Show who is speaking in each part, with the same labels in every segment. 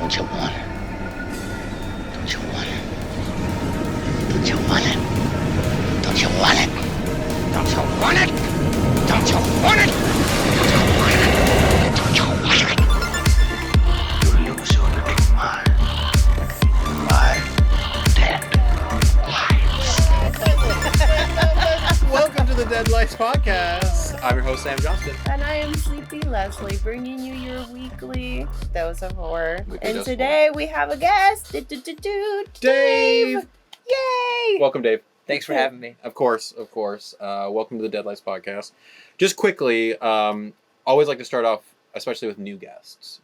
Speaker 1: Don't you want it? Don't you want it? Don't you want it? Don't you want it? Don't you want it? Don't you want it? Don't you want it? You lose your little mind. My Deadlights.
Speaker 2: Welcome to the Deadlights podcast. I'm your host, Sam Johnston.
Speaker 3: And I am Sleepy Leslie, bringing you your weekly dose of horror.
Speaker 2: Weekly
Speaker 3: And
Speaker 2: dose of
Speaker 3: today we have a guest, Dave! Yay!
Speaker 2: Welcome, Dave.
Speaker 4: Thanks for having me.
Speaker 2: Of course. Welcome to the Deadlights podcast. Just quickly, always like to start off, especially with new guests.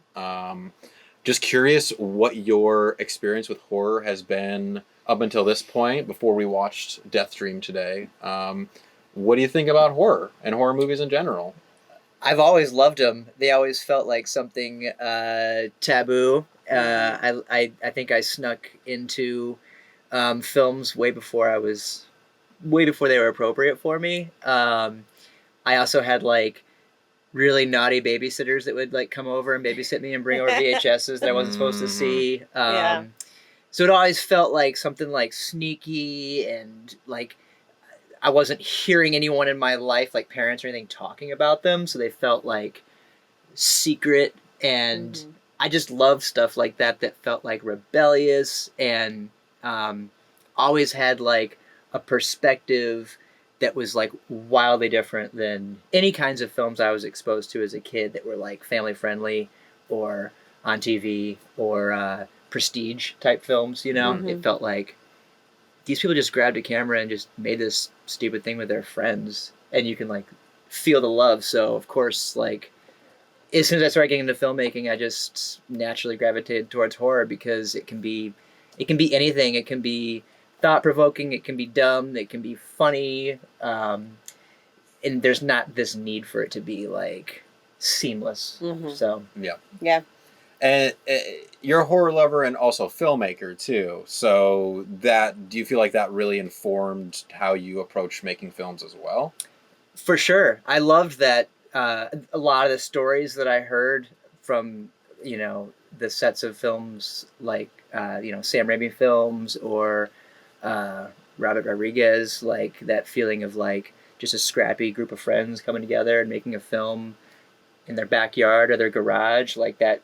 Speaker 2: Just curious what your experience with horror has been up until this point, before we watched Deathdream today. What do you think about horror and horror movies in general?
Speaker 4: I've always loved them. They always felt like something taboo. I think I snuck into films way before they were appropriate for me. I also had like really naughty babysitters that would like come over and babysit me and bring over VHSs that I wasn't supposed to see.
Speaker 3: Yeah.
Speaker 4: So it always felt like something like sneaky, and like I wasn't hearing anyone in my life, like parents or anything, talking about them. So they felt like secret, and I just loved stuff like that felt like rebellious, and always had like a perspective that was like wildly different than any kinds of films I was exposed to as a kid that were like family friendly or on TV or prestige type films, you know? It felt like these people just grabbed a camera and just made this stupid thing with their friends, and you can like feel the love. So of course, like as soon as I started getting into filmmaking, I just naturally gravitated towards horror because it can be anything. It can be thought-provoking, it can be dumb, it can be funny, and there's not this need for it to be like seamless. So
Speaker 3: Yeah.
Speaker 2: And you're a horror lover and also filmmaker too. So do you feel like that really informed how you approach making films as well?
Speaker 4: for sure, I loved that. A lot of the stories that I heard from the sets of films like Sam Raimi films or Robert Rodriguez, like that feeling of like just a scrappy group of friends coming together and making a film in their backyard or their garage, like that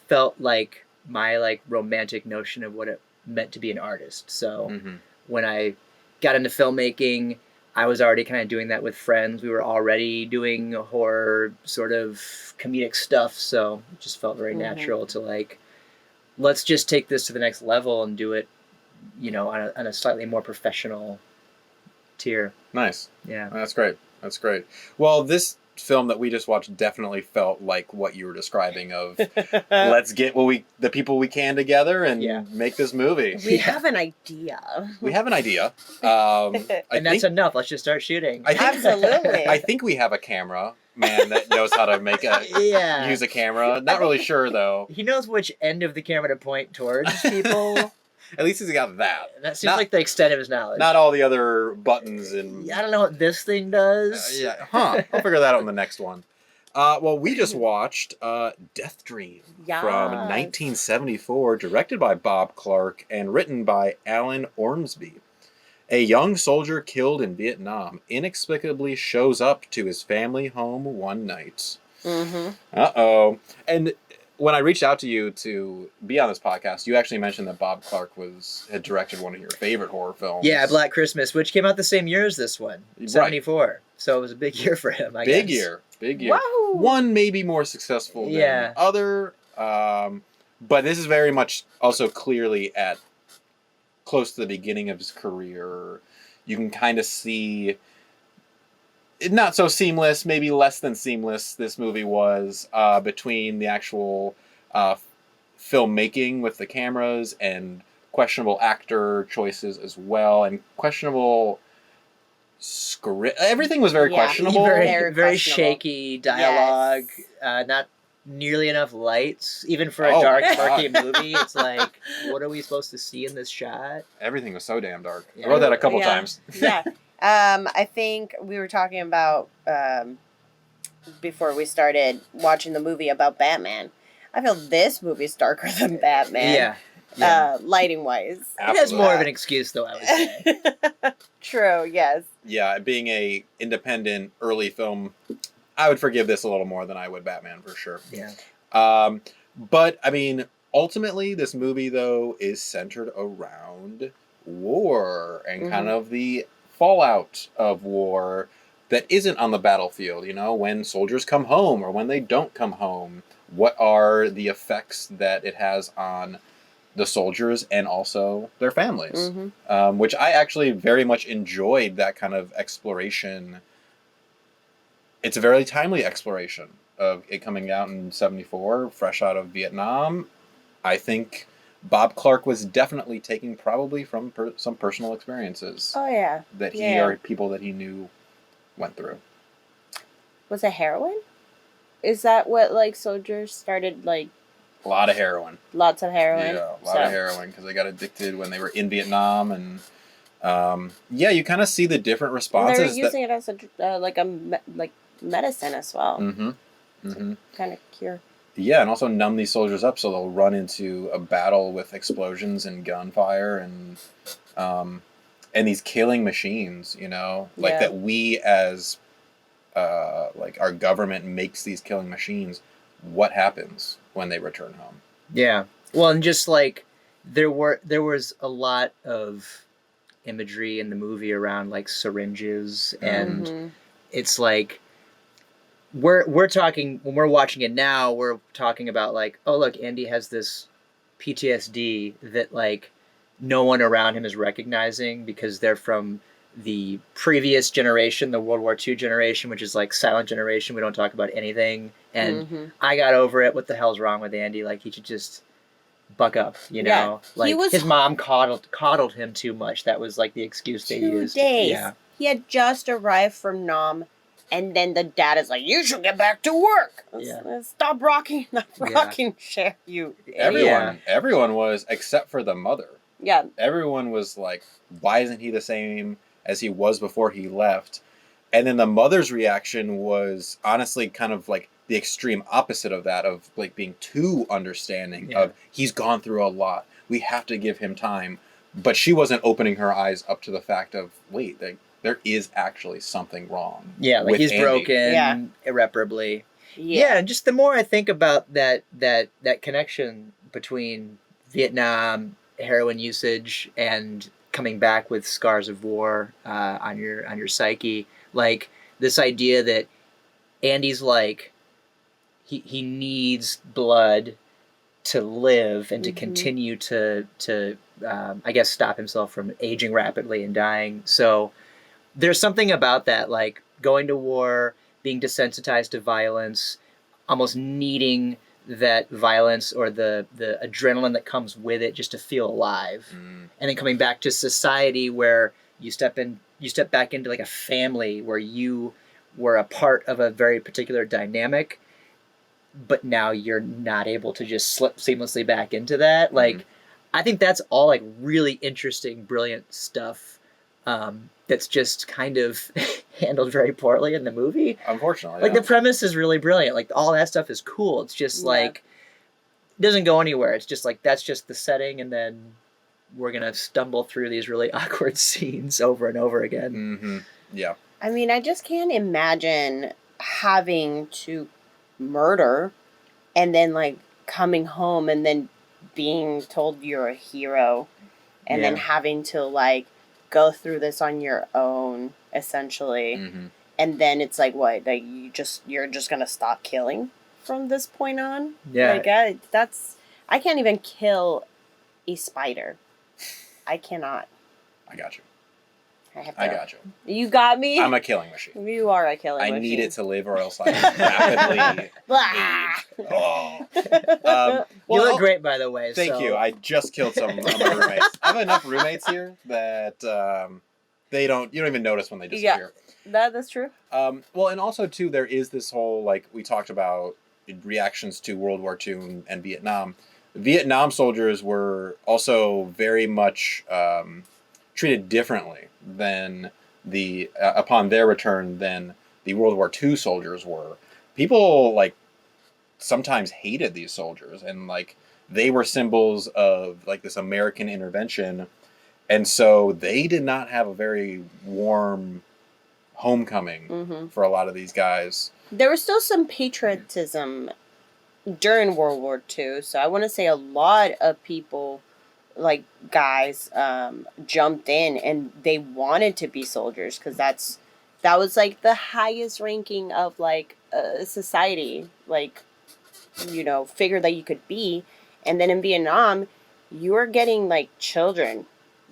Speaker 4: felt like my like romantic notion of what it meant to be an artist. So when I got into filmmaking, I was already kind of doing that with friends. We were already doing horror sort of comedic stuff, so it just felt very natural to like, let's just take this to the next level and do it on a slightly more professional tier.
Speaker 2: Nice.
Speaker 4: Yeah.
Speaker 2: That's great. Well, this film that we just watched definitely felt like what you were describing of let's get the people we can together and make this movie.
Speaker 3: We have an idea.
Speaker 4: And that's enough. Let's just start shooting.
Speaker 3: Absolutely.
Speaker 2: I think we have a camera man that knows how to use a camera. Not really sure though.
Speaker 4: He knows which end of the camera to point towards people.
Speaker 2: At least he's got that.
Speaker 4: That seems like the extent of his knowledge.
Speaker 2: Not all the other buttons and...
Speaker 4: I don't know what this thing does.
Speaker 2: I'll figure that out in the next one. Well, we just watched Deathdream from 1974, directed by Bob Clark and written by Alan Ormsby. A young soldier killed in Vietnam inexplicably shows up to his family home one night. Uh-oh. And when I reached out to you to be on this podcast, you actually mentioned that Bob Clark had directed one of your favorite horror films.
Speaker 4: Yeah, Black Christmas, which came out the same year as this one, 74. So it was a big year for him, I guess.
Speaker 2: Big year.
Speaker 3: Wow.
Speaker 2: One may be more successful than the other, but this is very much also clearly at close to the beginning of his career. You can kind of see... not so seamless, maybe less than seamless this movie was between the actual filmmaking with the cameras and questionable actor choices as well, and questionable script. Everything was very questionable.
Speaker 4: Very shaky dialogue, not nearly enough lights, even for a dark, murky movie. It's like, what are we supposed to see in this shot?
Speaker 2: Everything was so damn dark. I wrote that a couple times.
Speaker 3: Yeah. I think we were talking about before we started watching the movie about Batman. I feel this movie's darker than Batman.
Speaker 4: Yeah.
Speaker 3: Lighting wise.
Speaker 4: It has more of an excuse, though, I would say.
Speaker 3: True, yes.
Speaker 2: Yeah, being a independent early film, I would forgive this a little more than I would Batman for sure.
Speaker 4: Yeah.
Speaker 2: But I mean, ultimately, this movie though is centered around war and kind of the fallout of war that isn't on the battlefield. You know, when soldiers come home or when they don't come home, what are the effects that it has on the soldiers and also their families, which I actually very much enjoyed that kind of exploration. It's a very timely exploration of it coming out in 74, fresh out of Vietnam. I think Bob Clark was definitely taking probably from some personal experiences.
Speaker 3: Oh, yeah.
Speaker 2: That he or people that he knew went through.
Speaker 3: Was it heroin? Is that what, like, soldiers started, like...
Speaker 2: A lot of heroin.
Speaker 3: Lots of heroin.
Speaker 2: Yeah, a lot of heroin because they got addicted when they were in Vietnam, and you kind of see the different responses.
Speaker 3: They're using it as a medicine as well. Kind of cure.
Speaker 2: Yeah, and also numb these soldiers up so they'll run into a battle with explosions and gunfire and these killing machines. You know, like that we as like our government makes these killing machines. What happens when they return home?
Speaker 4: Yeah. Well, and just like there was a lot of imagery in the movie around like syringes, and it's like we're talking when we're watching it now, we're talking about like, oh look, Andy has this PTSD that like no one around him is recognizing because they're from the previous generation, the World War II generation, which is like silent generation. We don't talk about anything. And I got over it. What the hell's wrong with Andy? Like, he should just buck up, you know? Like, his mom coddled him too much. That was like the excuse they used.
Speaker 3: 2 days.
Speaker 4: Yeah.
Speaker 3: He had just arrived from Nam, and then the dad is like, you should get back to work. Stop rocking the rocking chair, you idiot.
Speaker 2: Everyone was, except for the mother.
Speaker 3: Yeah.
Speaker 2: Everyone was like, why isn't he the same as he was before he left? And then the mother's reaction was honestly kind of like the extreme opposite of that, of like being too understanding of he's gone through a lot. We have to give him time. But she wasn't opening her eyes up to the fact of, wait, there is actually something wrong.
Speaker 4: Yeah, like he's
Speaker 2: Andy.
Speaker 4: broken irreparably. Yeah, and just the more I think about that connection between Vietnam, heroin usage, and coming back with scars of war on your psyche, like this idea that Andy's like he needs blood to live and to continue to I guess stop himself from aging rapidly and dying. So there's something about that, like going to war, being desensitized to violence, almost needing that violence or the adrenaline that comes with it just to feel alive. And then coming back to society where you step back into like a family where you were a part of a very particular dynamic, but now you're not able to just slip seamlessly back into that. Like, I think that's all like really interesting, brilliant stuff that's just kind of handled very poorly in the movie.
Speaker 2: Unfortunately.
Speaker 4: Like, the premise is really brilliant. Like, all that stuff is cool. It's just like, it doesn't go anywhere. It's just like, that's just the setting, and then we're going to stumble through these really awkward scenes over and over again.
Speaker 2: Yeah.
Speaker 3: I mean, I just can't imagine having to murder and then like coming home and then being told you're a hero and then having to like go through this on your own essentially. And then it's like, what, like you're just gonna stop killing from this point on? Like I can't even kill a spider. I cannot.
Speaker 2: I got you.
Speaker 3: I
Speaker 2: got you.
Speaker 3: You got me?
Speaker 2: I'm a killing machine.
Speaker 3: You are a killing machine.
Speaker 2: I need it to live or else I rapidly age.
Speaker 4: You look great, by the way.
Speaker 2: Thank you. I just killed some of my roommates. I have enough roommates here that you don't even notice when they disappear.
Speaker 3: Yeah, that's true.
Speaker 2: Well, and also, too, there is this whole, like, we talked about reactions to World War II and Vietnam. Vietnam soldiers were also very much treated differently than upon their return than the World War II soldiers were. People like sometimes hated these soldiers, and like they were symbols of like this American intervention, and so they did not have a very warm homecoming for a lot of these guys.
Speaker 3: There was still some patriotism during World War II, so I want to say a lot of people, like guys, jumped in and they wanted to be soldiers because that was like the highest ranking of like society, like, you know, figure that you could be. And then in Vietnam, you were getting like children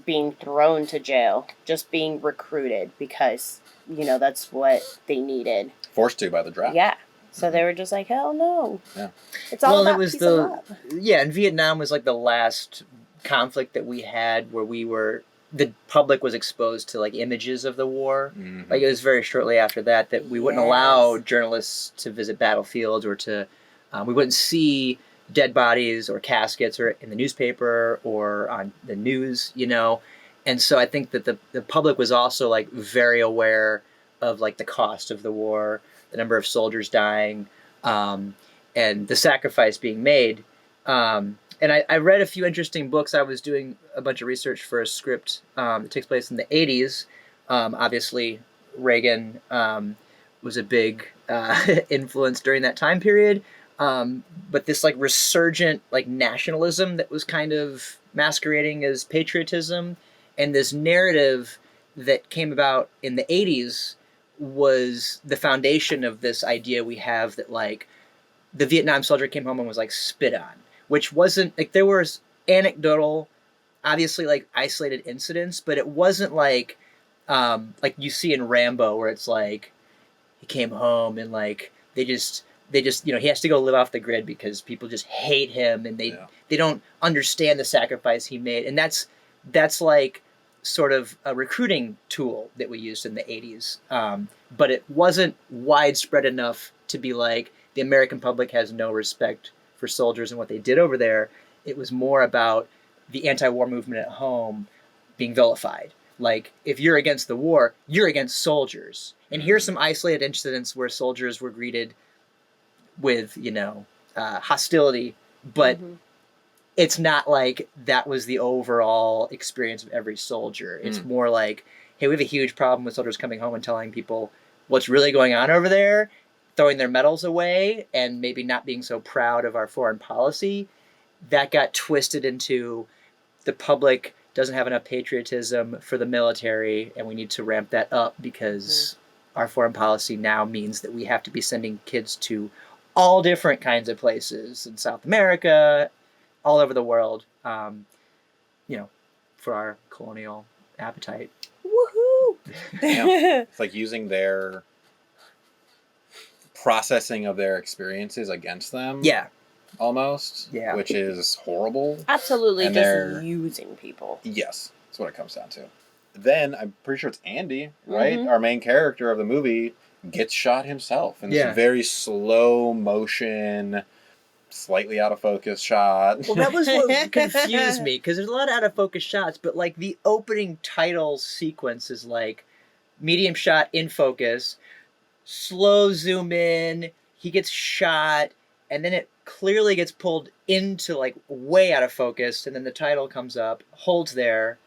Speaker 3: being thrown to jail, just being recruited because, you know, that's what they needed.
Speaker 2: Forced to by the draft.
Speaker 3: Yeah. So they were just like, hell no.
Speaker 2: Yeah.
Speaker 3: It's all about peace and love.
Speaker 4: Yeah, and Vietnam was like the last conflict that we had where the public was exposed to like images of the war. Like it was very shortly after that we wouldn't allow journalists to visit battlefields or to, we wouldn't see dead bodies or caskets or in the newspaper or on the news, you know. And so I think that the public was also like very aware of like the cost of the war, the number of soldiers dying, and the sacrifice being made. And I read a few interesting books. I was doing a bunch of research for a script that takes place in the 80s. Obviously, Reagan was a big influence during that time period. But this like resurgent like nationalism that was kind of masquerading as patriotism, and this narrative that came about in the 80s was the foundation of this idea we have that like the Vietnam soldier came home and was like spit on, which wasn't like, there was anecdotal, obviously like isolated incidents, but it wasn't like you see in Rambo where it's like he came home and like they just, you know, he has to go live off the grid because people just hate him and they don't understand the sacrifice he made. And that's like sort of a recruiting tool that we used in the 80s. But it wasn't widespread enough to be like the American public has no respect for soldiers and what they did over there. It was more about the anti-war movement at home being vilified. Like, if you're against the war, you're against soldiers. And here's some isolated incidents where soldiers were greeted with, you know, hostility, but it's not like that was the overall experience of every soldier. It's more like, hey, we have a huge problem with soldiers coming home and telling people what's really going on over there, throwing their medals away, and maybe not being so proud of our foreign policy. That got twisted into the public doesn't have enough patriotism for the military, and we need to ramp that up because our foreign policy now means that we have to be sending kids to all different kinds of places in South America, all over the world, you know, for our colonial appetite.
Speaker 3: Woohoo!
Speaker 2: Yeah. It's like using their processing of their experiences against them.
Speaker 4: Yeah.
Speaker 2: Almost.
Speaker 4: Yeah.
Speaker 2: Which is horrible.
Speaker 3: Absolutely,
Speaker 2: And
Speaker 3: just using people.
Speaker 2: Yes, that's what it comes down to. Then, I'm pretty sure it's Andy, right? Our main character of the movie gets shot himself in this very slow motion, slightly out of focus shot.
Speaker 4: Well, that was what confused me, because there's a lot of out of focus shots, but like the opening title sequence is like medium shot in focus, slow zoom in, he gets shot, and then it clearly gets pulled into like way out of focus, and then the title comes up, holds there,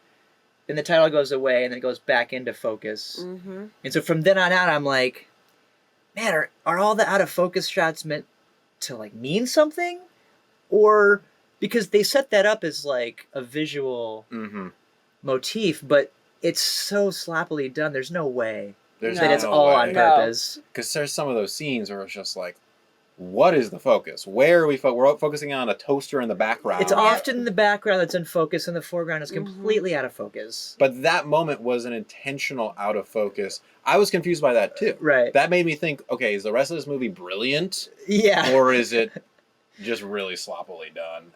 Speaker 4: then the title goes away, and then it goes back into focus. And so from then on out, I'm like, man, are all the out of focus shots meant to like mean something? Or because they set that up as like a visual motif, but it's so sloppily done, there's no way that it's all on purpose.
Speaker 2: Because there's some of those scenes where it's just like, what is the focus? Where are we we're focusing on a toaster in the background.
Speaker 4: It's often the background that's in focus and the foreground is completely out of focus.
Speaker 2: But that moment was an intentional out of focus. I was confused by that too.
Speaker 4: Right.
Speaker 2: That made me think, okay, is the rest of this movie brilliant?
Speaker 4: Yeah.
Speaker 2: Or is it just really sloppily done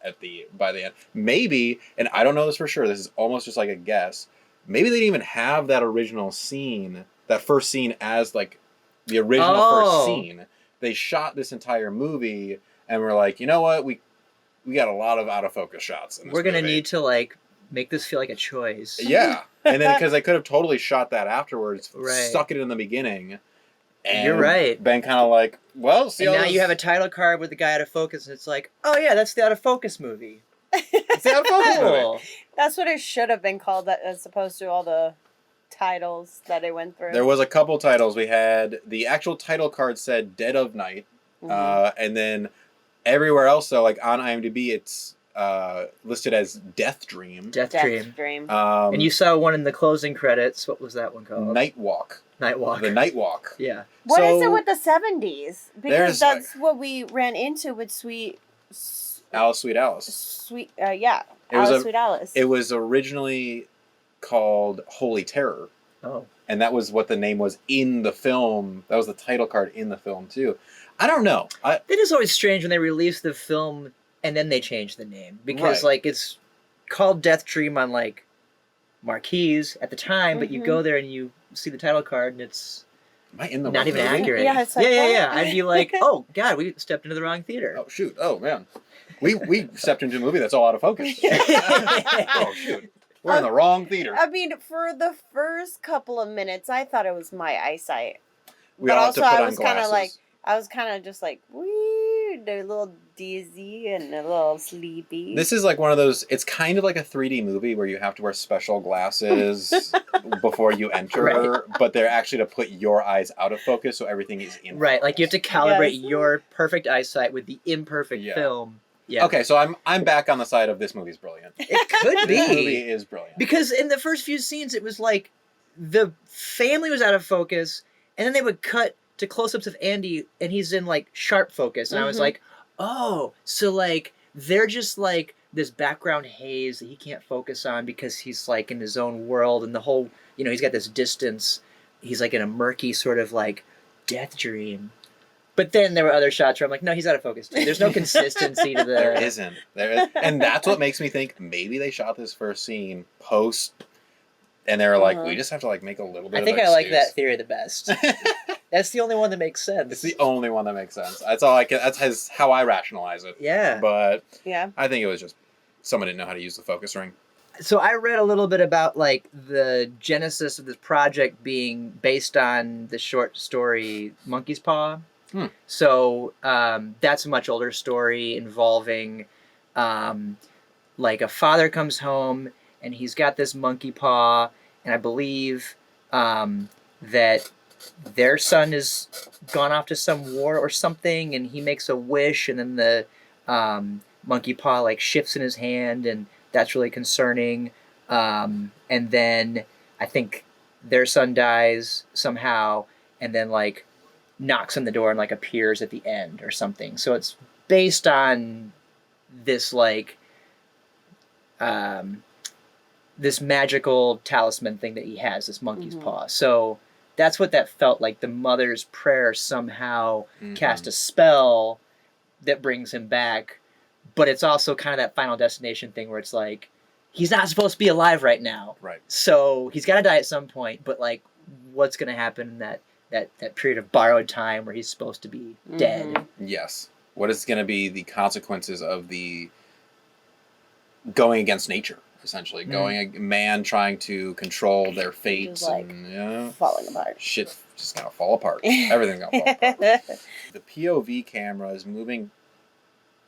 Speaker 2: by the end? Maybe, and I don't know this for sure, this is almost just like a guess, maybe they didn't even have that original scene, that first scene as like the original first scene. They shot this entire movie and we're like, you know what? We got a lot of out of focus shots in this
Speaker 4: We're going to
Speaker 2: movie.
Speaker 4: need to like make this feel like a choice.
Speaker 2: Yeah. And then because they could have totally shot that afterwards,
Speaker 4: Right.
Speaker 2: stuck it in the beginning, And
Speaker 4: You're right.
Speaker 2: Ben kind of like, well, see
Speaker 4: And
Speaker 2: all
Speaker 4: now
Speaker 2: this...
Speaker 4: you have a title card with the guy out of focus, and it's like, oh yeah, that's the out of focus movie.
Speaker 2: It's the out of focus movie.
Speaker 4: Cool.
Speaker 3: That's what it should have been called, as opposed to all the titles that it went through.
Speaker 2: There was a couple titles. We had the actual title card said Dead of Night. And then everywhere else, though, like on IMDb, it's listed as Deathdream.
Speaker 4: Deathdream.
Speaker 3: Deathdream.
Speaker 4: And you saw one in the closing credits. What was that one called?
Speaker 2: Nightwalk.
Speaker 4: Nightwalk.
Speaker 2: The Nightwalk.
Speaker 4: Yeah.
Speaker 3: What is
Speaker 2: So,
Speaker 3: it with the 70s? Because
Speaker 2: there's,
Speaker 3: that's what we ran into with
Speaker 2: Alice, Sweet Alice.
Speaker 3: Sweet Alice.
Speaker 2: It was originally called Holy Terror.
Speaker 4: Oh.
Speaker 2: And that was what the name was in the film. That was the title card in the film, too. I don't know.
Speaker 4: It is always strange when they release the film and then they change the name. Because, like, it's called Deathdream on, like, marquees at the time, but you go there and you see the title card and it's
Speaker 2: Am I in the
Speaker 4: not
Speaker 2: wrong
Speaker 4: even
Speaker 2: movie?
Speaker 4: accurate.
Speaker 3: Yeah, it's like,
Speaker 4: yeah.
Speaker 3: what?
Speaker 4: I'd be like, oh, God, we stepped into the wrong theater.
Speaker 2: Oh, shoot. Oh, man. We stepped into a movie that's all out of focus. Oh, shoot. We're in the wrong theater.
Speaker 3: I mean, for the first couple of minutes, I thought it was my eyesight.
Speaker 2: We
Speaker 3: But
Speaker 2: all
Speaker 3: also,
Speaker 2: have to put
Speaker 3: I
Speaker 2: on
Speaker 3: was kind of
Speaker 2: glasses.
Speaker 3: like, I was kind of just like, weird, a little dizzy and a little sleepy.
Speaker 2: This is like one of those, it's kind of like a 3D movie where you have to wear special glasses before you enter,
Speaker 4: Right.
Speaker 2: but they're actually to put your eyes out of focus so everything is in
Speaker 4: Right,
Speaker 2: focus.
Speaker 4: like you have to calibrate
Speaker 3: Yes.
Speaker 4: your perfect eyesight with the imperfect
Speaker 2: Yeah.
Speaker 4: film. Yeah.
Speaker 2: Okay, so I'm back on the side of this movie's brilliant.
Speaker 4: It could
Speaker 2: This movie
Speaker 4: be.
Speaker 2: is brilliant.
Speaker 4: Because in the first few scenes, it was like the family was out of focus, and then they would cut to close-ups of Andy, and he's in like sharp focus, and I was
Speaker 3: Mhm.
Speaker 4: like, oh, so like they're just like this background haze that he can't focus on because he's like in his own world, and the whole, he's got this distance. He's like in a murky sort of like death dream. But then there were other shots where I'm like, no, he's out of focus too. There's no consistency to the.
Speaker 2: There isn't. And that's what makes me think maybe they shot this first scene post, and they were like, we just have to like make a little bit.
Speaker 4: I think
Speaker 2: of
Speaker 4: I like
Speaker 2: excuse.
Speaker 4: that theory the best. That's the only one that makes sense.
Speaker 2: It's the only one that makes sense. That's all I can. That's how I rationalize it.
Speaker 4: Yeah.
Speaker 2: But
Speaker 3: Yeah.
Speaker 2: I think it was just someone didn't know how to use the focus ring.
Speaker 4: So I read a little bit about like the genesis of this project being based on the short story Monkey's Paw. So that's a much older story involving like a father comes home and he's got this monkey paw, and I believe that their son has gone off to some war or something, and he makes a wish, and then the monkey paw like shifts in his hand, and that's really concerning. And then I think their son dies somehow, and then like knocks on the door and like appears at the end or something. So it's based on this like this magical talisman thing that he has, this monkey's paw. So that's what that felt like. The mother's prayer somehow cast a spell that brings him back, but it's also kind of that Final Destination thing where it's like he's not supposed to be alive right now.
Speaker 2: Right.
Speaker 4: So he's got to die at some point, but like what's going to happen in that period of borrowed time where he's supposed to be dead?
Speaker 2: Yes. What is going to be the consequences of the going against nature, essentially? Going a man trying to control their fates,
Speaker 3: like,
Speaker 2: and
Speaker 3: falling apart.
Speaker 2: Shit just gonna fall apart. Everything's gonna fall apart. The POV camera is moving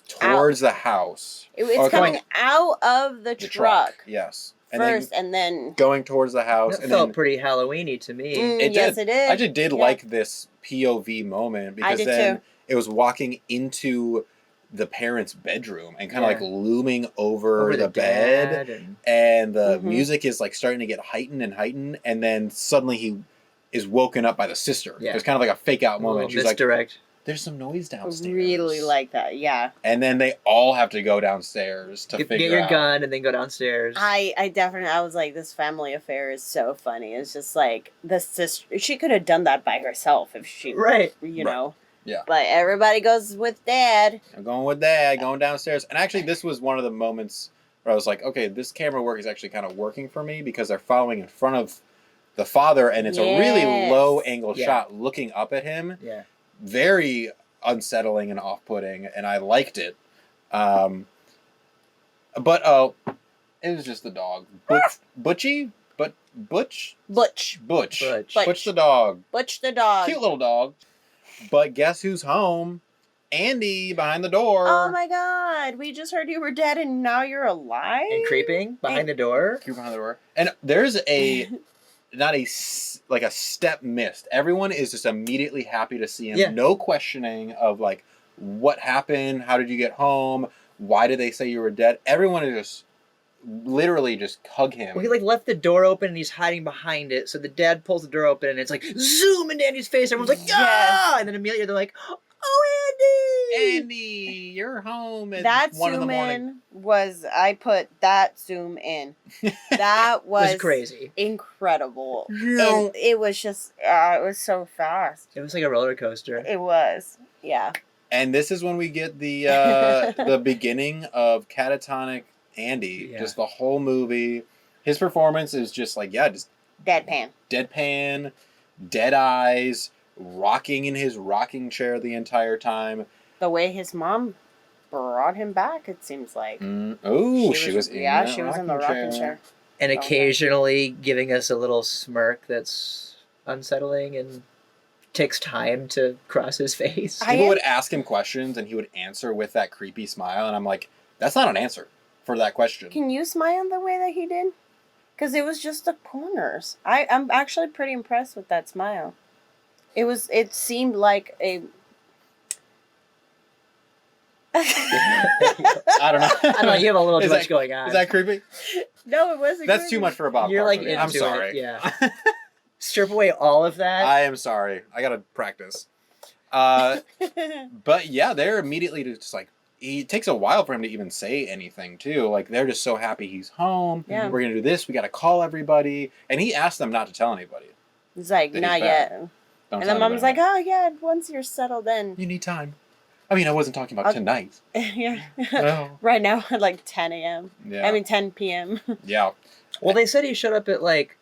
Speaker 2: towards the house.
Speaker 3: It's coming out of the truck
Speaker 2: Yes.
Speaker 3: first, and then
Speaker 2: going towards the house.
Speaker 4: That
Speaker 2: and
Speaker 4: felt
Speaker 2: then,
Speaker 4: pretty Halloween-y to me.
Speaker 3: yes, it is.
Speaker 2: I just did like this POV moment because
Speaker 3: did
Speaker 2: then
Speaker 3: too.
Speaker 2: it was walking into the parents' bedroom and kind of like looming over the bed, and the music is like starting to get heightened, and then suddenly he is woken up by the sister.
Speaker 4: Yeah.
Speaker 2: There's kind of like a fake out moment. She's like,
Speaker 4: misdirect.
Speaker 2: "There's some noise downstairs."
Speaker 3: I really like that. Yeah.
Speaker 2: And then they all have to go downstairs to figure
Speaker 4: Get your
Speaker 2: out.
Speaker 4: gun and then go downstairs.
Speaker 3: I definitely, I was like, this family affair is so funny. It's just like the sister, she could have done that by herself if she,
Speaker 4: Right.
Speaker 3: you know.
Speaker 2: Yeah.
Speaker 3: But everybody goes with dad.
Speaker 2: I'm going with Dad, going downstairs. And actually, this was one of the moments where I was like, okay, this camera work is actually kind of working for me because they're following in front of the father, and it's a really low angle shot looking up at him.
Speaker 4: Yeah.
Speaker 2: Very unsettling and off-putting, and I liked it. But it was just the dog. Butchie? But Butch
Speaker 3: Butch.
Speaker 2: Butch
Speaker 3: Butch.
Speaker 2: the dog.
Speaker 3: Butch the dog.
Speaker 2: Cute little dog. But guess who's home? Andy behind the door.
Speaker 3: Oh my god, we just heard you were dead and now you're alive?
Speaker 4: And creeping behind the door.
Speaker 2: Creep behind the door. And there's a not a like a step missed. Everyone is just immediately happy to see him.
Speaker 4: Yeah.
Speaker 2: No questioning of like what happened, how did you get home, why did they say you were dead? Everyone is just literally just hug him.
Speaker 4: Well, he like left the door open and he's hiding behind it. So the dad pulls the door open and it's like zoom into Andy's face. Everyone's like, yeah! And then immediately they're like, oh, Andy!
Speaker 2: Andy, you're home at
Speaker 3: That
Speaker 2: 1 in the
Speaker 3: zoom
Speaker 2: morning.
Speaker 3: in was, I put that zoom in. That
Speaker 4: It
Speaker 3: was
Speaker 4: was crazy.
Speaker 3: Incredible.
Speaker 2: No.
Speaker 3: And it was just, it was so fast.
Speaker 4: It was like a roller coaster.
Speaker 3: It was. Yeah.
Speaker 2: And this is when we get the beginning of catatonic Andy.
Speaker 4: Yeah.
Speaker 2: Just the whole movie. His performance is just like, just
Speaker 3: Deadpan.
Speaker 2: deadpan, dead eyes, rocking in his rocking chair the entire time.
Speaker 3: The way his mom brought him back, it seems like.
Speaker 2: Oh, she was in that
Speaker 3: she was in the rocking chair.
Speaker 4: And occasionally giving us a little smirk that's unsettling and takes time to cross his face.
Speaker 2: People would ask him questions and he would answer with that creepy smile, and I'm like, that's not an answer for that question.
Speaker 3: Can you smile the way that he did? Because it was just the corners. I'm actually pretty impressed with that smile. It seemed like a...
Speaker 2: I don't know.
Speaker 4: I don't know, you have a little too
Speaker 2: Is
Speaker 4: much
Speaker 2: that-
Speaker 4: going on.
Speaker 2: Is that creepy?
Speaker 3: No, it wasn't.
Speaker 2: That's too much for a Bob
Speaker 4: You're like
Speaker 2: movie.
Speaker 4: into
Speaker 2: I'm sorry.
Speaker 4: it, yeah. Strip away all of that.
Speaker 2: I am sorry. I gotta practice. But yeah, they're immediately just like, it takes a while for him to even say anything too. Like they're just so happy he's home.
Speaker 3: Yeah.
Speaker 2: We're gonna do this. We gotta call everybody. And he asked them not to tell anybody.
Speaker 3: It's like,
Speaker 2: That he's
Speaker 3: not
Speaker 2: back.
Speaker 3: yet.
Speaker 2: Don't
Speaker 3: And
Speaker 2: tell
Speaker 3: the mom's like,
Speaker 2: anybody.
Speaker 3: oh yeah, once you're settled in.
Speaker 2: You need time. I mean, I wasn't talking about tonight.
Speaker 3: Yeah.
Speaker 2: No.
Speaker 3: Right now at like 10 a.m.
Speaker 2: Yeah.
Speaker 3: I mean 10 p.m.
Speaker 2: Yeah.
Speaker 4: Well, they said he showed up at like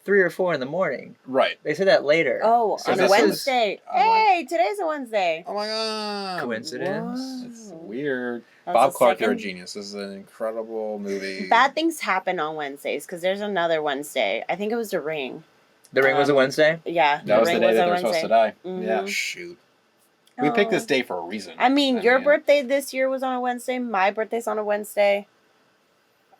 Speaker 4: 3 or 4 in the morning.
Speaker 2: Right.
Speaker 4: They said that later.
Speaker 3: Oh,
Speaker 2: So
Speaker 3: on
Speaker 2: this
Speaker 3: a
Speaker 2: is-
Speaker 3: Wednesday.
Speaker 2: on Wed-
Speaker 3: Hey, today's a Wednesday.
Speaker 2: Oh my god.
Speaker 4: Coincidence?
Speaker 2: It's weird.
Speaker 3: That's
Speaker 2: Bob
Speaker 3: the
Speaker 2: Clark, you're a
Speaker 3: second-
Speaker 2: genius. This is an incredible movie.
Speaker 3: Bad things happen on Wednesdays because there's another Wednesday. I think it was The Ring.
Speaker 4: The Ring was a Wednesday?
Speaker 3: Yeah,
Speaker 2: That was the
Speaker 3: Ring
Speaker 2: day
Speaker 3: was
Speaker 2: that
Speaker 3: a
Speaker 2: they're supposed to
Speaker 3: Wednesday.
Speaker 2: die.
Speaker 3: Mhm.
Speaker 2: Yeah, shoot. We picked this day for a reason.
Speaker 3: I mean, your birthday this year was on a Wednesday. My birthday's on a Wednesday.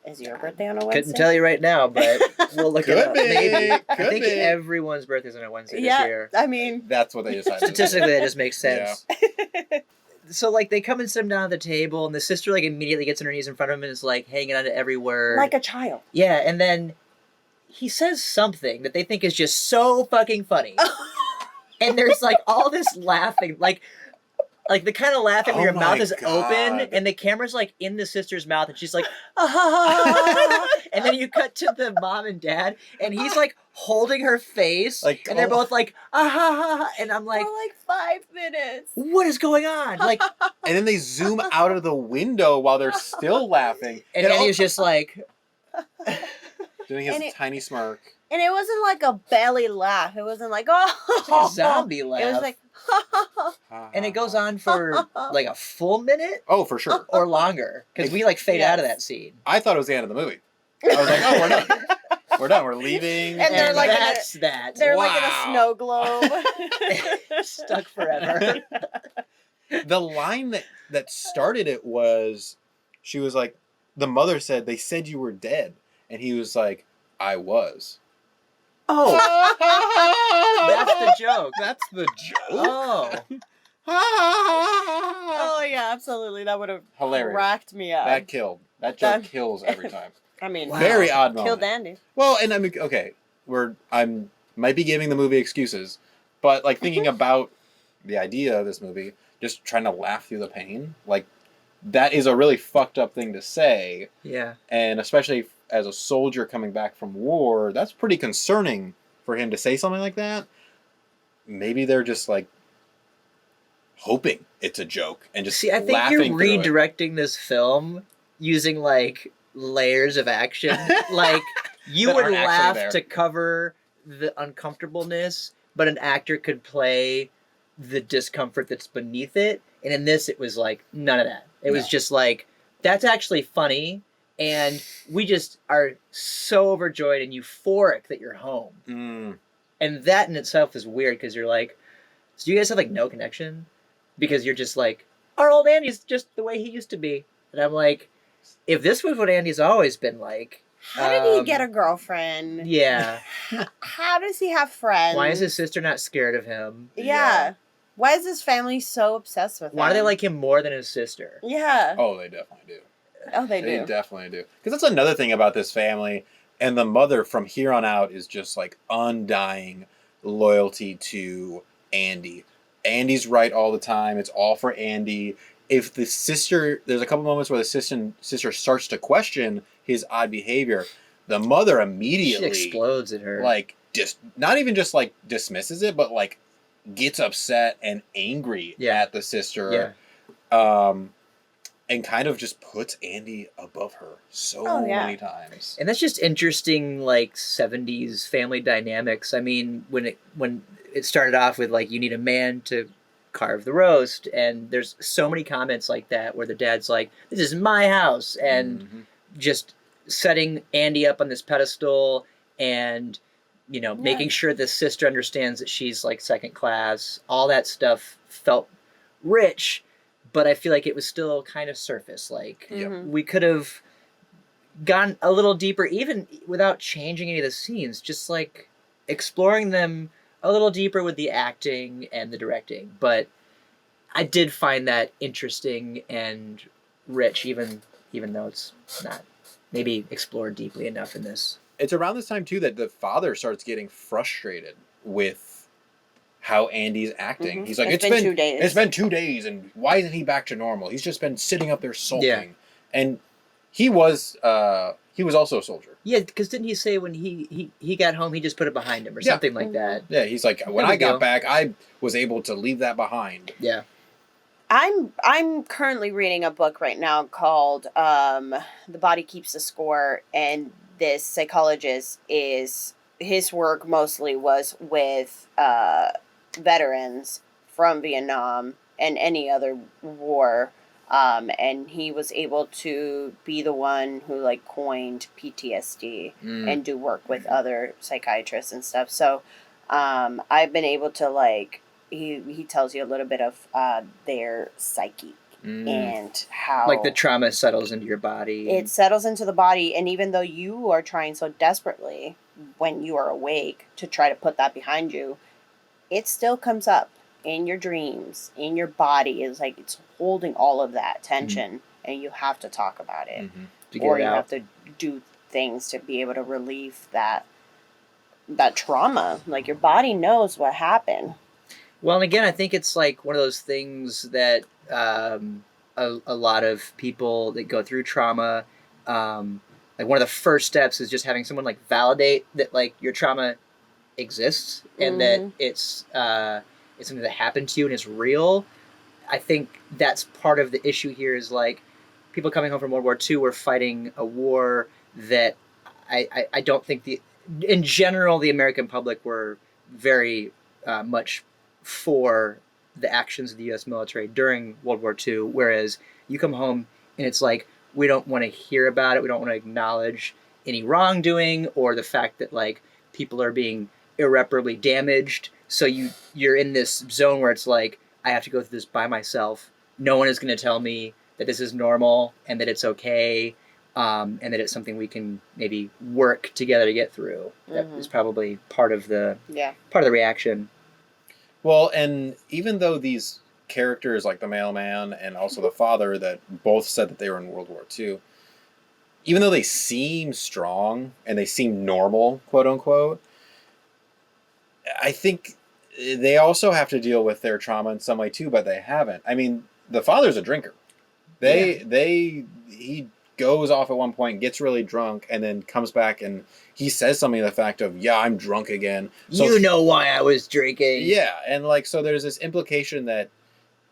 Speaker 3: Is your birthday on a Wednesday?
Speaker 4: Couldn't tell you right now, but we'll look it
Speaker 2: Could
Speaker 4: up.
Speaker 2: be.
Speaker 4: Maybe. I
Speaker 2: Could
Speaker 4: think
Speaker 2: be.
Speaker 4: everyone's birthday's on a Wednesday this
Speaker 3: Yeah,
Speaker 4: year.
Speaker 3: I mean,
Speaker 2: That's what they decided.
Speaker 4: Statistically, that just makes sense. So, like, they come and sit him down at the table, and the sister, like, immediately gets on her knees in front of him and is, like, hanging on to every word.
Speaker 3: like a child.
Speaker 4: Yeah, and then he says something that they think is just so fucking funny. And there's, like, all this laughing, like the kind of laughing where
Speaker 2: Oh
Speaker 4: your mouth
Speaker 2: my
Speaker 4: is
Speaker 2: God.
Speaker 4: open, and the camera's, like, in the sister's mouth, and she's like, ah, and then you cut to the mom and dad, and he's, like, holding her face,
Speaker 2: Like,
Speaker 4: and they're
Speaker 2: oh.
Speaker 4: both like, ah, and I'm like,
Speaker 3: For like 5 minutes.
Speaker 4: what is going on? Like,
Speaker 2: And then they zoom out of the window while they're still laughing.
Speaker 4: and Andy was just like,
Speaker 2: Doing his
Speaker 3: And it-
Speaker 2: tiny smirk.
Speaker 3: And it wasn't like a belly laugh. It wasn't like, oh.
Speaker 4: like a zombie laugh.
Speaker 3: It was like,
Speaker 4: And it goes on for like a full minute
Speaker 2: Oh, for sure.
Speaker 4: or longer because we like fade out of that scene.
Speaker 2: I thought it was the end of the movie. I was like, oh, we're done. We're done. We're leaving.
Speaker 3: And they're like in a-
Speaker 4: that's that.
Speaker 3: They're like in a
Speaker 2: Wow.
Speaker 3: snow globe.
Speaker 4: Stuck forever.
Speaker 2: The line that started it was, she was like, the mother said, they said you were dead. And he was like, I was.
Speaker 4: Oh, that's the joke.
Speaker 2: That's the joke.
Speaker 4: Oh,
Speaker 3: Oh yeah, absolutely. That would have
Speaker 2: Hilarious.
Speaker 3: cracked me up.
Speaker 2: That killed. That joke
Speaker 3: That-
Speaker 2: kills every time.
Speaker 3: I mean,
Speaker 4: Wow.
Speaker 2: Very odd moment.
Speaker 3: killed Andy.
Speaker 2: Well, and I mean, okay, I'm might be giving the movie excuses, but like thinking about the idea of this movie, just trying to laugh through the pain, like that is a really fucked up thing to say,
Speaker 4: yeah.
Speaker 2: and especially as a soldier coming back from war, that's pretty concerning for him to say something like that. Maybe they're just like hoping it's a joke and just
Speaker 4: See, I think
Speaker 2: laughing
Speaker 4: you're
Speaker 2: through it.
Speaker 4: redirecting this film using like layers of action. Like you
Speaker 2: That
Speaker 4: would
Speaker 2: aren't actually
Speaker 4: laugh
Speaker 2: there.
Speaker 4: to cover the uncomfortableness, but an actor could play the discomfort that's beneath it. And in this, it was like none of that. It was
Speaker 2: No.
Speaker 4: just like, that's actually funny. And we just are so overjoyed and euphoric that you're home.
Speaker 2: Mm.
Speaker 4: And that in itself is weird because you're like, so you guys have like no connection? Because you're just like, our old Andy's just the way he used to be. And I'm like, if this was what Andy's always been like.
Speaker 3: How did he get a girlfriend?
Speaker 4: Yeah.
Speaker 3: How does he have friends?
Speaker 4: Why is his sister not scared of him?
Speaker 3: Yeah. Why is his family so obsessed with him?
Speaker 4: Why do they like him more than his sister?
Speaker 3: Yeah.
Speaker 2: Oh, they definitely do.
Speaker 3: Oh, they do.
Speaker 2: They definitely do. Because that's another thing about this family. And the mother from here on out is just like undying loyalty to Andy. Andy's right all the time. It's all for Andy. If the sister, there's a couple moments where the sister starts to question his odd behavior, the mother immediately
Speaker 4: She explodes at her.
Speaker 2: Like, just not even just like dismisses it, but like gets upset and angry at the sister.
Speaker 4: Yeah.
Speaker 2: And kind of just puts Andy above her so many times.
Speaker 4: And that's just interesting, like 70s family dynamics. I mean, when it started off with like, you need a man to carve the roast, and there's so many comments like that where the dad's like, this is my house, and just setting Andy up on this pedestal and, you know, making sure the sister understands that she's like second class. All that stuff felt rich, but I feel like it was still kind of surface. Like, we could have gone a little deeper, even without changing any of the scenes, just like exploring them a little deeper with the acting and the directing. But I did find that interesting and rich, even though it's not maybe explored deeply enough in this.
Speaker 2: It's around this time, too, that the father starts getting frustrated with how Andy's acting. He's like, it's been 2 days. It's been 2 days, and why isn't he back to normal? He's just been sitting up there sulking.
Speaker 4: Yeah.
Speaker 2: And he was also a soldier.
Speaker 4: Yeah, because didn't he say when he got home, he just put it behind him or something like that?
Speaker 2: Yeah, he's like, when I got back, I was able to leave that behind.
Speaker 4: Yeah.
Speaker 3: I'm currently reading a book right now called The Body Keeps the Score, and this psychologist his work mostly was with veterans from Vietnam and any other war, and he was able to be the one who like coined PTSD and do work with other psychiatrists and stuff. So I've been able to like he tells you a little bit of their psyche and how
Speaker 4: like the trauma settles into your body.
Speaker 3: It settles into the body, and even though you are trying so desperately when you are awake to try to put that behind you, it still comes up in your dreams, in your body. Is like it's holding all of that tension, and you have to talk about it, or you have to do things to be able to relieve that trauma. Like your body knows what happened.
Speaker 4: Well, and again, I think it's like one of those things that a lot of people that go through trauma, like one of the first steps is just having someone like validate that like your trauma exists and that it's something that happened to you and it's real. I think that's part of the issue here is like people coming home from World War II were fighting a war that I don't think in general the American public were very much for the actions of the U.S. military during World War II, whereas you come home and it's like, we don't want to hear about it. We don't want to acknowledge any wrongdoing or the fact that like people are being irreparably damaged. So you're in this zone where it's like, I have to go through this by myself. No one is going to tell me that this is normal and that it's okay, and that it's something we can maybe work together to get through. That is probably part of the reaction.
Speaker 2: Well, and even though these characters like the mailman and also the father that both said that they were in World War II, even though they seem strong and they seem normal, quote unquote, I think they also have to deal with their trauma in some way too, but they haven't. I mean, the father's a drinker. He goes off at one point, gets really drunk, and then comes back and he says something to the fact of, yeah, I'm drunk again. So,
Speaker 4: you know why I was drinking.
Speaker 2: Yeah, and like, so there's this implication that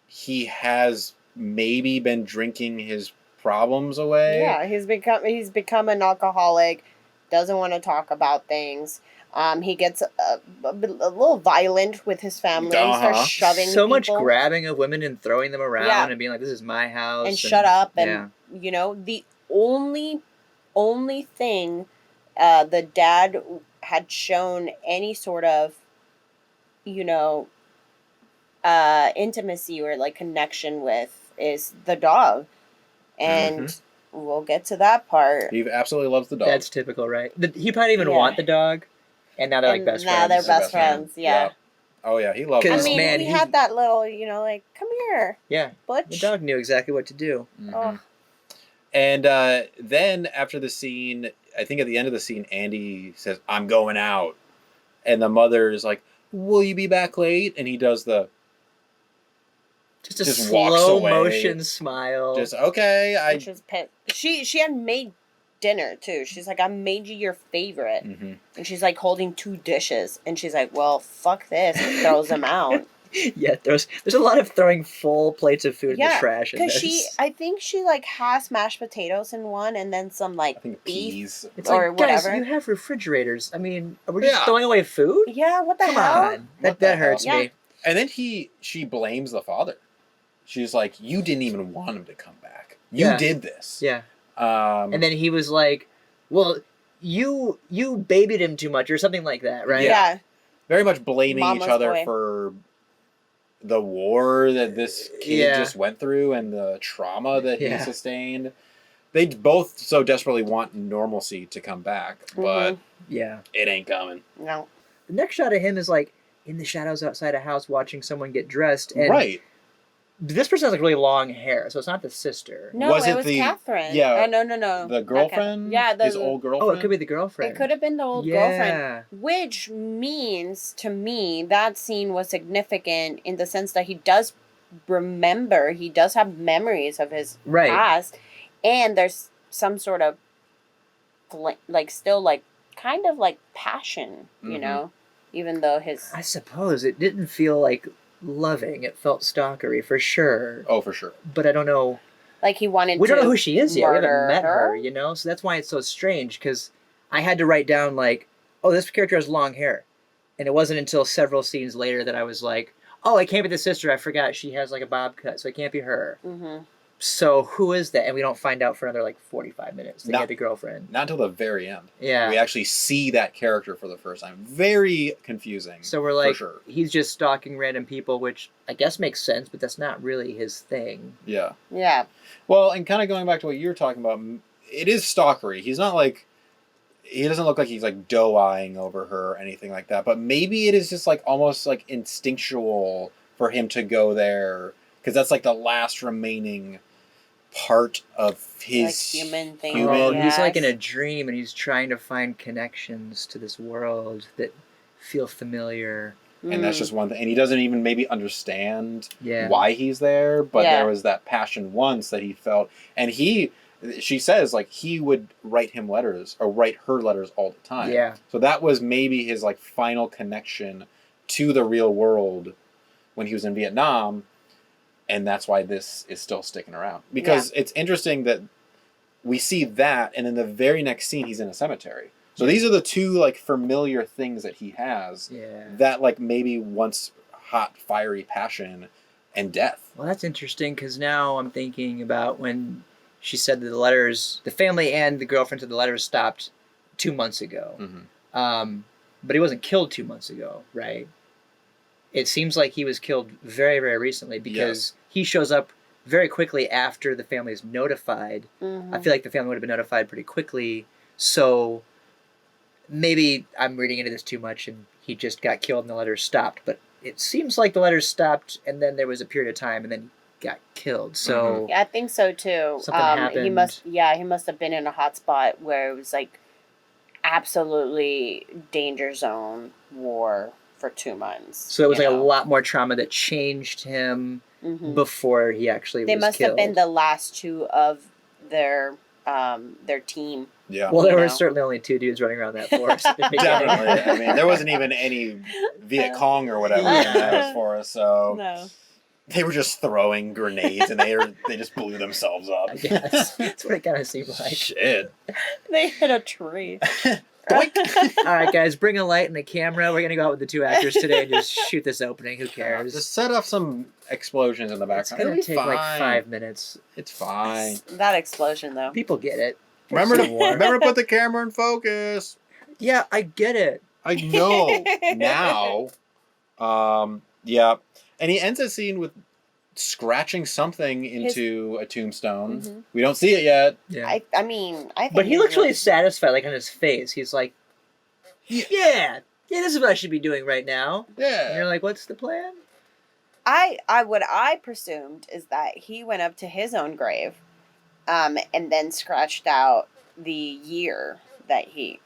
Speaker 2: he has maybe been drinking his problems away.
Speaker 3: Yeah, he's become an alcoholic, doesn't want to talk about things. He gets a little violent with his family. He starts shoving
Speaker 4: so
Speaker 3: people.
Speaker 4: Much grabbing of women and throwing them around and being like, this is my house.
Speaker 3: And shut up. And, you know, the only only thing the dad had shown any sort of, you know, intimacy or like connection with is the dog. And we'll get to that part.
Speaker 2: He absolutely loves the dog.
Speaker 4: That's typical, right? He probably didn't even want the dog, and now they're like best
Speaker 3: now
Speaker 4: friends.
Speaker 3: they're best friends, yeah.
Speaker 2: Yep. Oh yeah, he loves.
Speaker 3: I
Speaker 2: the
Speaker 3: mean,
Speaker 2: dog.
Speaker 3: he had that little, you know, like, come here.
Speaker 4: Yeah,
Speaker 3: Butch.
Speaker 4: the dog knew exactly what to do.
Speaker 3: Oh.
Speaker 2: And then after the scene, I think at the end of the scene, Andy says, "I'm going out," and the mother is like, "Will you be back late?" And he does the
Speaker 4: Just
Speaker 2: walks
Speaker 4: slow
Speaker 2: away.
Speaker 4: motion smile.
Speaker 2: Just okay.
Speaker 3: Which is she had made dinner too. She's like, I made you your favorite, and she's like holding 2 dishes, and she's like, well, fuck this, and throws them out.
Speaker 4: Yeah, there's a lot of throwing full plates of food in the trash.
Speaker 3: Because I think she like has mashed potatoes in one, and then some like
Speaker 2: I think
Speaker 3: beef
Speaker 2: peas.
Speaker 4: It's
Speaker 3: or
Speaker 4: like, guys,
Speaker 3: whatever.
Speaker 4: you have refrigerators. I mean, are we just throwing away food?
Speaker 3: Yeah, what the
Speaker 4: Come
Speaker 3: hell?
Speaker 4: on, that hurts me.
Speaker 2: And then she blames the father. She's like, "You didn't even want him to come back. You did this."
Speaker 4: Yeah.
Speaker 2: And
Speaker 4: then he was like, "Well, you babied him too much," or something like that, right?
Speaker 3: Yeah.
Speaker 2: Very much blaming
Speaker 3: Mama's
Speaker 2: each other
Speaker 3: boy.
Speaker 2: for the war that this kid just went through and the trauma that he sustained. They both so desperately want normalcy to come back, but it ain't coming.
Speaker 3: No.
Speaker 4: The next shot of him is like in the shadows outside a house watching someone get dressed. And
Speaker 2: right.
Speaker 4: This person has like really long hair, so it's not the sister.
Speaker 3: No, it was Catherine.
Speaker 2: Yeah.
Speaker 3: No.
Speaker 2: The girlfriend?
Speaker 3: Yeah.
Speaker 2: His old girlfriend?
Speaker 4: Oh, it could be the girlfriend.
Speaker 3: It could have been the old girlfriend. Which means, to me, that scene was significant in the sense that he does remember, he does have memories of his past, and there's some sort of, like, still, like, kind of like passion, you know? Even though his...
Speaker 4: I suppose it didn't feel like loving. It felt stalkery for sure.
Speaker 2: Oh, for sure.
Speaker 4: But I don't know.
Speaker 3: Like he wanted
Speaker 4: we
Speaker 3: to.
Speaker 4: We don't know who she is yet. We haven't met
Speaker 3: her,
Speaker 4: her, you know? So that's why it's so strange, because I had to write down, like, oh, this character has long hair. And it wasn't until several scenes later that I was like, oh, it can't be the sister. I forgot she has, like, a bob cut, so it can't be her. So who is that? And we don't find out for another, like, 45 minutes. They get the girlfriend.
Speaker 2: Not until the very end.
Speaker 4: Yeah.
Speaker 2: We actually see that character for the first time. Very confusing.
Speaker 4: So we're like,
Speaker 2: for sure.
Speaker 4: He's just stalking random people, which I guess makes sense, but that's not really his thing.
Speaker 2: Yeah.
Speaker 3: Yeah.
Speaker 2: Well, and kind of going back to what you were talking about, it is stalkery. He's not like, he doesn't look like he's like doe-eyeing over her or anything like that, but maybe it is just like almost like instinctual for him to go there, because that's like the last remaining part of his
Speaker 3: like human thing.
Speaker 4: He's like in a dream, and he's trying to find connections to this world that feel familiar.
Speaker 2: And that's just one thing. And he doesn't even maybe understand
Speaker 4: Yeah.
Speaker 2: why he's there, but
Speaker 3: Yeah.
Speaker 2: there was that passion once that he felt. And she says, like, he would write him letters, or write her letters all the time.
Speaker 4: Yeah.
Speaker 2: So that was maybe his, like, final connection to the real world when he was in Vietnam. And that's why this is still sticking around. Because it's interesting that we see that, and in the very next scene, he's in a cemetery. So these are the two, like, familiar things that he has that, like, maybe once hot, fiery passion and death.
Speaker 4: Well, that's interesting, because now I'm thinking about when she said that the letters, the family and the girlfriend said the letters stopped 2 months ago. But he wasn't killed 2 months ago, right? It seems like he was killed very, very recently, because he shows up very quickly after the family is notified. I feel like the family would have been notified pretty quickly. So maybe I'm reading into this too much and he just got killed and the letters stopped. But it seems like the letters stopped and then there was a period of time and then he got killed. So
Speaker 3: yeah, I think so too.
Speaker 4: Something happened.
Speaker 3: He must have been in a hot spot where it was like absolutely danger zone war for 2 months.
Speaker 4: So it was like a lot more trauma that changed him before he actually was killed.
Speaker 3: They must have been the last two of their team.
Speaker 2: Yeah.
Speaker 4: Well, there were certainly only 2 dudes running around that forest.
Speaker 2: Definitely. I mean, there wasn't even any Viet Cong or whatever in that forest, so
Speaker 3: No.
Speaker 2: they were just throwing grenades and they just blew themselves up.
Speaker 4: I guess. That's what it kind of seemed like.
Speaker 2: Shit.
Speaker 3: They hit a tree.
Speaker 4: All right, guys, bring a light and a camera. We're going to go out with the 2 actors today and just shoot this opening. Who cares?
Speaker 2: Just set off some explosions in the
Speaker 4: It's
Speaker 2: background.
Speaker 4: going to take
Speaker 2: fine.
Speaker 4: like 5 minutes.
Speaker 2: It's fine.
Speaker 3: That explosion, though.
Speaker 4: People get it.
Speaker 2: Remember to
Speaker 4: War.
Speaker 2: put the camera in focus.
Speaker 4: Yeah, I get it.
Speaker 2: I know now. Yeah, and he ends the scene with scratching something into a tombstone.
Speaker 3: Mm-hmm.
Speaker 2: We don't see it yet.
Speaker 4: Yeah.
Speaker 3: I mean, I think
Speaker 4: But he
Speaker 3: it's
Speaker 4: looks really satisfied, like on his face. He's like, yeah, this is what I should be doing right now.
Speaker 2: Yeah.
Speaker 4: And you're like, what's the plan?
Speaker 3: what I presumed is that he went up to his own grave, and then scratched out the year that he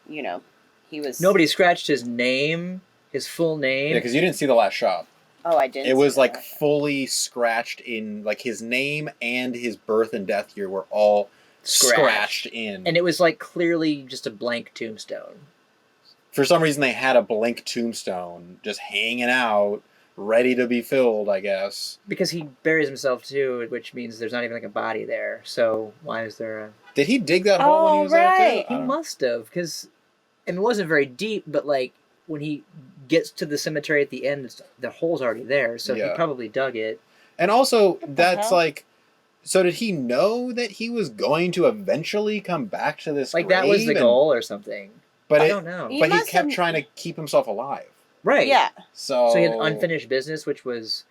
Speaker 3: was.
Speaker 4: Nobody scratched his name, his full name.
Speaker 2: Yeah, because you didn't see the last shot.
Speaker 3: Oh, I didn't.
Speaker 2: It was
Speaker 3: see
Speaker 2: like
Speaker 3: that.
Speaker 2: fully scratched in, like his name and his birth and death year were all scratched in.
Speaker 4: And it was like clearly just a blank tombstone.
Speaker 2: For some reason, they had a blank tombstone just hanging out, ready to be filled, I guess.
Speaker 4: Because he buries himself too, which means there's not even like a body there. So why is there a...
Speaker 2: Did he dig that hole when he was
Speaker 3: right.
Speaker 2: there too?
Speaker 4: He must have, because it wasn't very deep, but like when he gets to the cemetery at the end, the hole's already there, so he probably dug it.
Speaker 2: And also,
Speaker 3: the
Speaker 2: that's
Speaker 3: hell?
Speaker 2: like... So did he know that he was going to eventually come back to this
Speaker 4: Like
Speaker 2: grave?
Speaker 4: that was the goal or something.
Speaker 2: But
Speaker 4: I don't know.
Speaker 2: But he
Speaker 3: must
Speaker 2: kept
Speaker 3: have-
Speaker 2: trying to keep himself alive.
Speaker 4: Right.
Speaker 3: Yeah.
Speaker 2: So
Speaker 4: So he had unfinished business, which was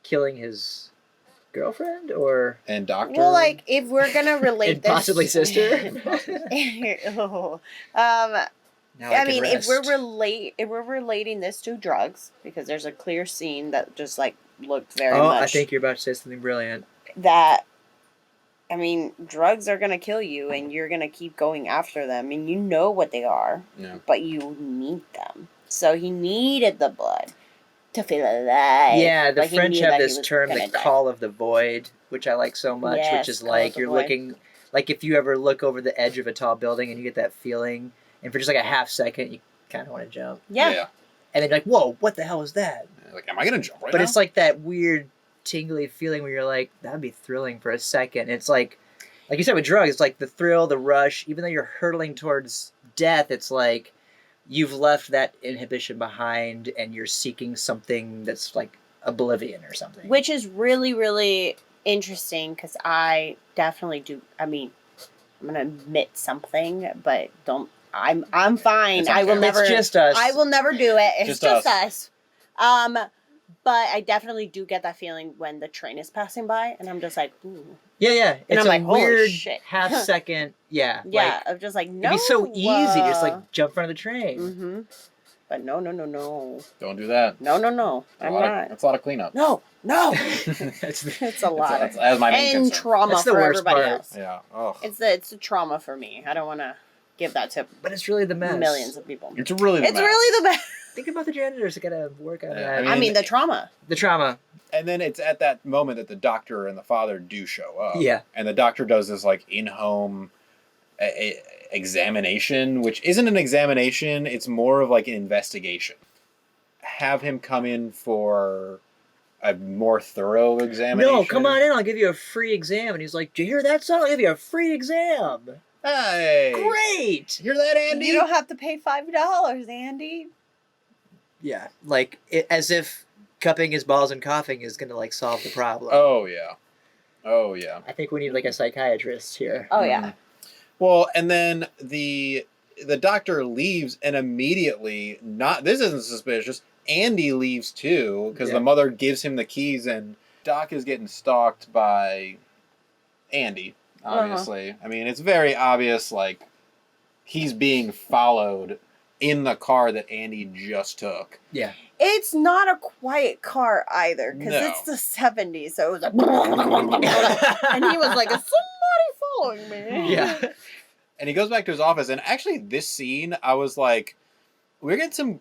Speaker 4: killing his girlfriend, or
Speaker 2: And doctor...
Speaker 3: Well, like if we're gonna relate
Speaker 4: and
Speaker 3: this,
Speaker 4: possibly sister.
Speaker 3: Oh.
Speaker 4: Now
Speaker 3: I
Speaker 4: can
Speaker 3: mean,
Speaker 4: rest.
Speaker 3: if we're relating this to drugs, because there's a clear scene that just like looked very
Speaker 4: Oh,
Speaker 3: much
Speaker 4: I think you're about to say something brilliant.
Speaker 3: that. I mean, drugs are gonna kill you, and you're gonna keep going after them, and you know what they are,
Speaker 2: Yeah.
Speaker 3: but you need them. So he needed the blood to feel alive.
Speaker 4: Yeah, the
Speaker 3: Like, he
Speaker 4: French
Speaker 3: knew
Speaker 4: have
Speaker 3: that he
Speaker 4: this
Speaker 3: was
Speaker 4: term,
Speaker 3: gonna
Speaker 4: the
Speaker 3: die.
Speaker 4: call of the void, which I like so much,
Speaker 3: Yes,
Speaker 4: which is
Speaker 3: call of
Speaker 4: like
Speaker 3: the
Speaker 4: you're
Speaker 3: void.
Speaker 4: looking, like if you ever look over the edge of a tall building and you get that feeling, and for just like a half second, you kind of want to jump.
Speaker 3: Yeah.
Speaker 4: And then you're like, whoa, what the hell is that?
Speaker 2: Like, am I going to jump right
Speaker 4: But
Speaker 2: now?
Speaker 4: it's like that weird tingly feeling where you're like, that'd be thrilling for a second. It's like you said with drugs, it's like the thrill, the rush, even though you're hurtling towards death, it's like you've left that inhibition behind and you're seeking something that's like oblivion or something.
Speaker 3: Which is really, really interesting because I definitely do. I mean, I'm gonna admit something, but don't. I'm fine.
Speaker 2: It's on
Speaker 3: I will
Speaker 2: camera.
Speaker 3: never.
Speaker 4: It's just us.
Speaker 3: I will never do it. It's
Speaker 2: Just
Speaker 3: just
Speaker 2: us.
Speaker 3: us. But I definitely do get that feeling when the train is passing by, and I'm just like, ooh.
Speaker 4: Yeah. It's
Speaker 3: I'm
Speaker 4: a
Speaker 3: like, holy
Speaker 4: weird
Speaker 3: shit.
Speaker 4: half second. Yeah.
Speaker 3: Yeah,
Speaker 4: Like,
Speaker 3: I'm just like, no.
Speaker 4: it'd be so easy to just like jump in front of the train.
Speaker 3: Mm-hmm. But no.
Speaker 2: Don't do that.
Speaker 3: No. I'm
Speaker 2: That's a lot of cleanup.
Speaker 3: not. No.
Speaker 4: That's
Speaker 3: It's a lot.
Speaker 2: That's my main
Speaker 3: And
Speaker 2: concern.
Speaker 3: trauma
Speaker 4: That's the
Speaker 3: for
Speaker 4: worst
Speaker 3: everybody
Speaker 4: part.
Speaker 3: else.
Speaker 2: Yeah. Oh.
Speaker 3: It's a trauma for me. I don't want to give that to
Speaker 4: But it's really the mess.
Speaker 3: millions of people.
Speaker 2: It's really the
Speaker 3: It's
Speaker 2: mess.
Speaker 3: really the best.
Speaker 4: Think about the janitors that gotta work on
Speaker 2: Yeah,
Speaker 4: that.
Speaker 2: I
Speaker 3: I mean, the trauma.
Speaker 4: The trauma.
Speaker 2: And then it's at that moment that the doctor and the father do show up.
Speaker 4: Yeah.
Speaker 2: And the doctor does this like in-home examination, which isn't an examination. It's more of like an investigation. Have him come in for a more thorough examination.
Speaker 4: No, come on in. I'll give you a free exam. And he's like, "Do you hear that, son? I'll give you a free exam."
Speaker 2: Hey.
Speaker 4: Great.
Speaker 2: Hear that, Andy?
Speaker 3: You don't have to pay $5, Andy.
Speaker 4: Yeah, like as if cupping his balls and coughing is gonna like solve the problem.
Speaker 2: Oh yeah. Oh yeah.
Speaker 4: I think we need like a psychiatrist here.
Speaker 3: Oh yeah.
Speaker 2: Well, and then the doctor leaves, and immediately, this isn't suspicious. Andy leaves too because
Speaker 4: Yeah.
Speaker 2: the mother gives him the keys, and Doc is getting stalked by Andy. Obviously, I mean it's very obvious. Like he's being followed in the car that Andy just took.
Speaker 4: Yeah.
Speaker 3: It's not a quiet car either because
Speaker 2: No.
Speaker 3: it's the 70s, so it was like, and he was like, "Is somebody following me?"
Speaker 4: Yeah.
Speaker 2: And he goes back to his office, and actually this scene, I was like, we're getting some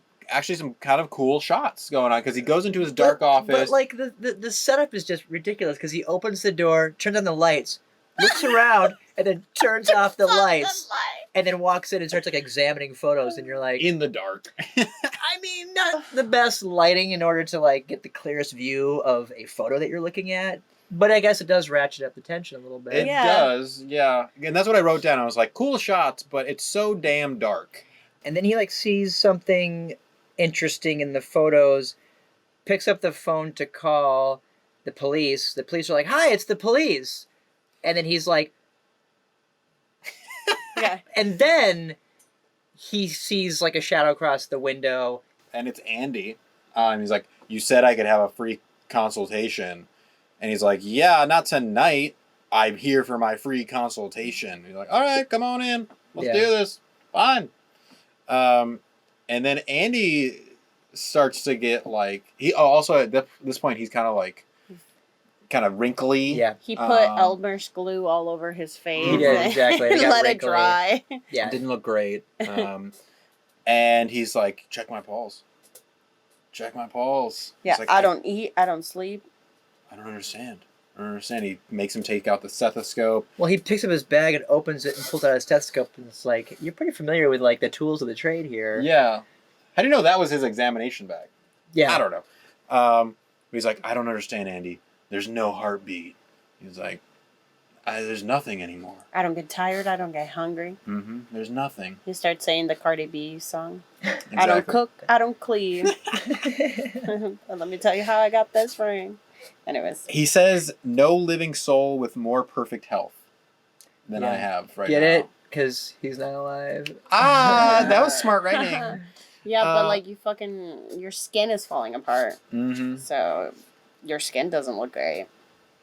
Speaker 2: kind of cool shots going on because he goes into his dark office.
Speaker 4: But like the setup is just ridiculous because he opens the door, turns on the lights, looks around, and then turns off the lights, and then walks in and starts like examining photos, and you're like,
Speaker 2: in the dark.
Speaker 4: I mean, not the best lighting in order to like get the clearest view of a photo that you're looking at, but I guess it does ratchet up the tension a little bit.
Speaker 2: It does, yeah. And that's what I wrote down. I was like, cool shots, but it's so damn dark.
Speaker 4: And then he like sees something interesting in the photos, picks up the phone to call the police. The police are like, "Hi, it's the police." And then he's like,
Speaker 3: Yeah.
Speaker 4: And then he sees like a shadow cross the window.
Speaker 2: And it's Andy. He's like, you said I could have a free consultation. And he's like, yeah, not tonight. I'm here for my free consultation. He's like, all right, come on in. Let's do this. Fine. And then Andy starts to get like, also at this point, he's kind of wrinkly.
Speaker 4: Yeah.
Speaker 3: He put Elmer's glue all over his face.
Speaker 4: He did, exactly.
Speaker 3: And
Speaker 4: He got
Speaker 3: let
Speaker 4: wrinkly.
Speaker 3: it dry.
Speaker 4: Yeah.
Speaker 2: It didn't look great. And he's like, check my pulse. Check my pulse.
Speaker 3: Yeah,
Speaker 2: like,
Speaker 3: I don't eat, I don't sleep.
Speaker 2: I don't understand. He makes him take out the stethoscope.
Speaker 4: Well, he picks up his bag and opens it and pulls out his stethoscope, and it's like, you're pretty familiar with like the tools of the trade here.
Speaker 2: Yeah. How do you know that was his examination bag?
Speaker 4: Yeah.
Speaker 2: I don't know. He's like, I don't understand, Andy. There's no heartbeat. He's like, there's nothing anymore.
Speaker 3: I don't get tired, I don't get hungry.
Speaker 2: Mm-hmm. There's nothing.
Speaker 3: He starts saying the Cardi B song.
Speaker 2: Exactly.
Speaker 3: I don't cook, I don't clean. Let me tell you how I got this ring. Anyways.
Speaker 2: He says, no living soul with more perfect health than I have right now.
Speaker 4: Get it? Because he's not alive.
Speaker 2: That was smart writing.
Speaker 3: Yeah, but like your skin is falling apart.
Speaker 2: Mm-hmm.
Speaker 3: So your skin doesn't look great.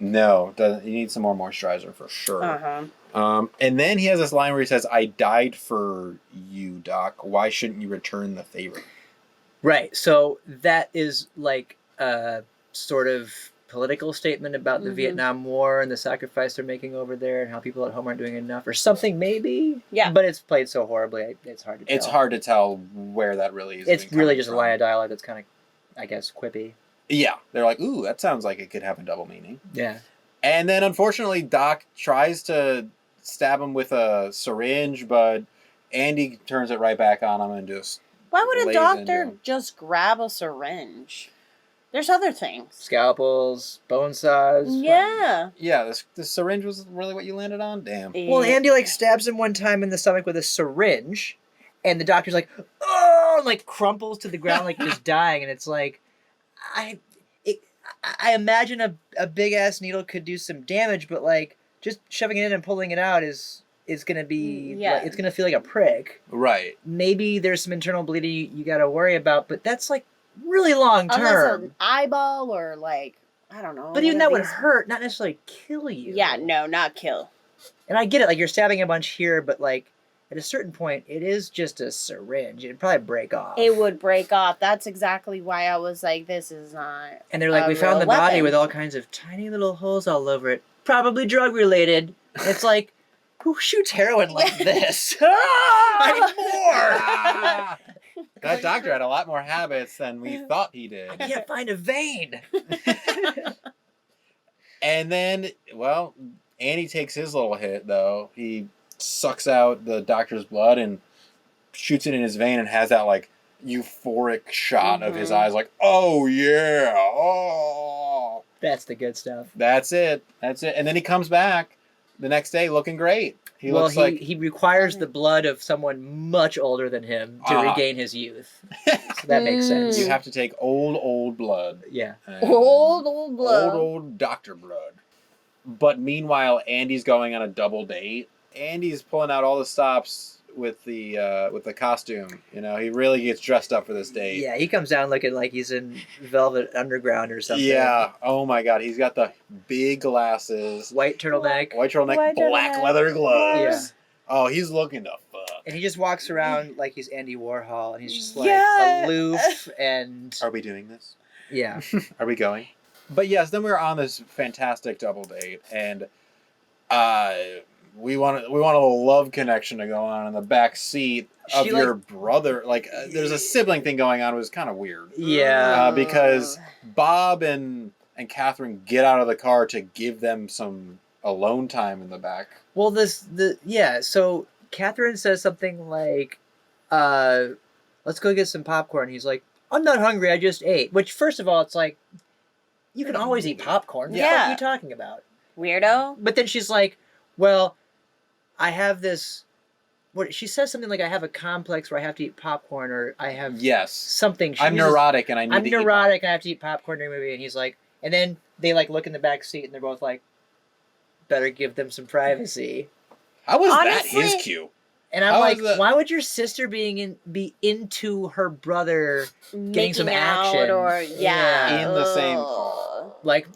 Speaker 2: No, you need some more moisturizer for sure.
Speaker 3: Uh-huh.
Speaker 2: And then he has this line where he says, I died for you, Doc. Why shouldn't you return the favor?
Speaker 4: Right. So that is like a sort of political statement about the Vietnam War and the sacrifice they're making over there and how people at home aren't doing enough or something maybe.
Speaker 3: Yeah.
Speaker 4: But it's played so horribly, it's hard to tell.
Speaker 2: It's hard to tell where that really is.
Speaker 4: It's really just a line of dialogue that's kind of, I guess, quippy.
Speaker 2: Yeah. They're like, ooh, that sounds like it could have a double meaning.
Speaker 4: Yeah.
Speaker 2: And then, unfortunately, Doc tries to stab him with a syringe, but Andy turns it right back on him and just...
Speaker 3: Why would a
Speaker 2: lays
Speaker 3: doctor
Speaker 2: into him.
Speaker 3: just grab a syringe? There's other things.
Speaker 4: Scalpels, bone saws.
Speaker 3: Yeah.
Speaker 2: Yeah, the syringe was really what you landed on? Damn.
Speaker 4: Well, Andy like stabs him one time in the stomach with a syringe, and the doctor's like, oh, and, like crumples to the ground like he's dying, and it's like, I imagine a big ass needle could do some damage, but like just shoving it in and pulling it out is gonna be like, it's gonna feel like a prick.
Speaker 2: Right.
Speaker 4: Maybe there's some internal bleeding you gotta worry about, but that's like really long term.
Speaker 3: Unless an eyeball or like, I don't know.
Speaker 4: But even that would hurt, not necessarily kill you.
Speaker 3: Yeah, no, not kill.
Speaker 4: And I get it, like you're stabbing a bunch here, but like at a certain point, it is just a syringe. It'd probably break off.
Speaker 3: It would break off. That's exactly why I was like, this is not.
Speaker 4: And they're like, we found the body with all kinds of tiny little holes all over it, probably drug related. It's like, who shoots heroin like this?
Speaker 2: I need more! That doctor had a lot more habits than we thought he did.
Speaker 4: I can't find a vein.
Speaker 2: And then, well, Andy takes his little hit, though. He sucks out the doctor's blood and shoots it in his vein and has that, like, euphoric shot of his eyes, like, oh, yeah, oh.
Speaker 4: That's the good stuff.
Speaker 2: That's it. That's it. And then he comes back the next day looking great. He looks like...
Speaker 4: he requires the blood of someone much older than him to regain his youth. So that makes sense.
Speaker 2: You have to take old blood.
Speaker 4: Yeah.
Speaker 3: Old blood.
Speaker 2: Old doctor blood. But meanwhile, Andy's going on a double date. Andy's pulling out all the stops with the costume. You know, he really gets dressed up for this date.
Speaker 4: Yeah, he comes down looking like he's in Velvet Underground or something.
Speaker 2: Yeah. Oh my God, he's got the big glasses,
Speaker 4: white turtleneck,
Speaker 2: black leather gloves.
Speaker 4: Yeah.
Speaker 2: Oh, he's looking to fuck.
Speaker 4: And he just walks around like he's Andy Warhol, and he's just like aloof and.
Speaker 2: Are we doing this?
Speaker 4: Yeah.
Speaker 2: Are we going? But yes, then we're on this fantastic double date, and we want a love connection to go on in the back seat of your brother. Like, there's a sibling thing going on. It was kind of weird.
Speaker 4: Yeah.
Speaker 2: Because Bob and Catherine get out of the car to give them some alone time in the back.
Speaker 4: Well, so Catherine says something like, let's go get some popcorn. He's like, I'm not hungry, I just ate. Which, first of all, it's like, you can always eat popcorn. What the fuck are you talking about?
Speaker 3: Weirdo.
Speaker 4: But then she's like, well, I have this... she says something like, I have a complex where I have to eat popcorn, or I have something.
Speaker 2: I'm neurotic and I need to eat
Speaker 4: neurotic and I have to eat popcorn during the movie. And he's like... And then they like look in the back seat and they're both like, better give them some privacy.
Speaker 2: How was that his cue?
Speaker 4: And I'm
Speaker 2: How
Speaker 4: like,
Speaker 2: is that-
Speaker 4: why would your sister be into her brother getting some action
Speaker 3: or yeah,
Speaker 2: In the same
Speaker 3: ugh.
Speaker 2: car.
Speaker 4: like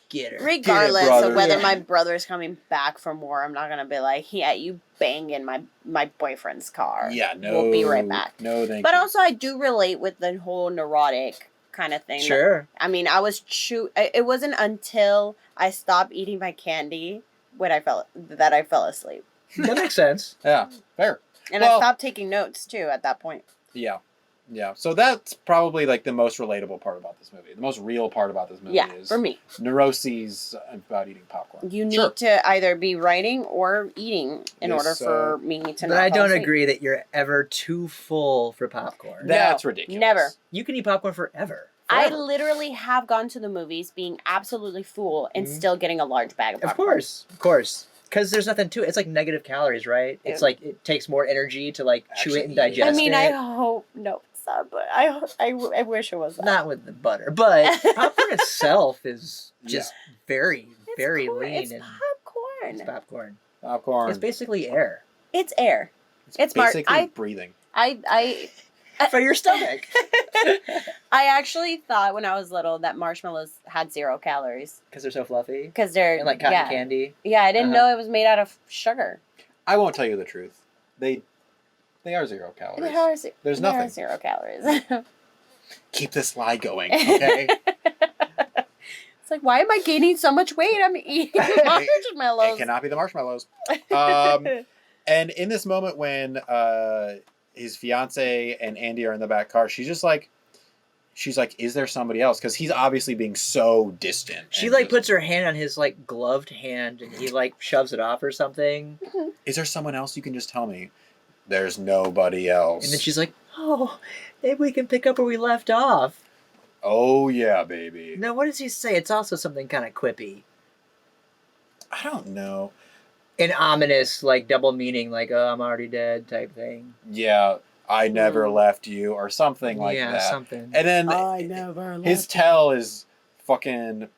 Speaker 4: get her?
Speaker 3: Regardless
Speaker 2: brother.
Speaker 3: of whether
Speaker 4: Yeah.
Speaker 3: my brother's coming back from war, I'm not gonna be like, yeah, you bang in my boyfriend's car.
Speaker 2: Yeah, no.
Speaker 3: We'll be right back.
Speaker 2: No, thank
Speaker 3: But
Speaker 2: you.
Speaker 3: also, I do relate with the whole neurotic kind of thing.
Speaker 4: Sure.
Speaker 3: I mean, it wasn't until I stopped eating my candy when I fell asleep,
Speaker 4: That makes sense.
Speaker 2: Yeah, fair.
Speaker 3: and
Speaker 2: Well-
Speaker 3: I stopped taking notes too at that point.
Speaker 2: Yeah. Yeah. So that's probably like the most relatable part about this movie. The most real part about this movie
Speaker 3: Yeah,
Speaker 2: is
Speaker 3: for me,
Speaker 2: neuroses about eating popcorn.
Speaker 3: you need
Speaker 2: Sure.
Speaker 3: to either be writing or eating in
Speaker 2: Yes,
Speaker 3: order for me to.
Speaker 4: But
Speaker 3: not
Speaker 4: I
Speaker 3: fall
Speaker 4: don't
Speaker 3: asleep.
Speaker 4: agree that you're ever too full for popcorn.
Speaker 2: That's
Speaker 3: No,
Speaker 2: ridiculous.
Speaker 3: never.
Speaker 4: You can eat popcorn forever.
Speaker 3: I
Speaker 4: Forever.
Speaker 3: literally have gone to the movies being absolutely full and
Speaker 4: Mhm.
Speaker 3: still getting a large bag of
Speaker 4: Of
Speaker 3: popcorn.
Speaker 4: course. Because there's nothing to it. It's like negative calories, right? It's
Speaker 3: Yeah.
Speaker 4: like it takes more energy to like chew it and
Speaker 2: Actually,
Speaker 4: digest
Speaker 3: I mean,
Speaker 4: it.
Speaker 3: I hope no, it's not, but I wish it was that.
Speaker 4: Not with the butter, but popcorn itself is just very,
Speaker 3: It's
Speaker 4: very
Speaker 3: corn-
Speaker 4: lean
Speaker 3: It's
Speaker 4: and
Speaker 3: popcorn.
Speaker 4: it's popcorn.
Speaker 2: Popcorn.
Speaker 4: It's basically air
Speaker 3: It's air. It's
Speaker 2: basically breathing.
Speaker 3: I
Speaker 4: for your stomach.
Speaker 3: I actually thought when I was little that marshmallows had 0 calories
Speaker 4: Because they're so fluffy.
Speaker 3: because they're
Speaker 4: And like cotton
Speaker 3: yeah.
Speaker 4: candy.
Speaker 3: Yeah, I didn't
Speaker 4: Uh-huh.
Speaker 3: know it was made out of sugar.
Speaker 2: I won't tell you the truth. They are 0 calories. There's
Speaker 3: They are
Speaker 2: nothing.
Speaker 3: 0 calories.
Speaker 2: Keep this lie going, okay?
Speaker 3: It's like, why am I gaining so much weight? I'm eating
Speaker 2: It
Speaker 3: marshmallows.
Speaker 2: cannot be the marshmallows. And in this moment when his fiance and Andy are in the back car, she's like, is there somebody else? Because he's obviously being so distant.
Speaker 4: She
Speaker 2: and
Speaker 4: like
Speaker 2: just,
Speaker 4: puts her hand on his like gloved hand and he like shoves it off or something.
Speaker 2: is there someone else? You can just tell me. There's nobody else.
Speaker 4: And then she's like, oh, maybe we can pick up where we left off.
Speaker 2: oh yeah, baby.
Speaker 4: No, what does he say? It's also something kind of quippy.
Speaker 2: I don't know.
Speaker 4: An ominous, like double meaning, like, oh, I'm already dead type thing.
Speaker 2: Yeah, I never left you, or something like
Speaker 4: yeah,
Speaker 2: that.
Speaker 4: something.
Speaker 2: And then
Speaker 3: never
Speaker 2: his tail is fucking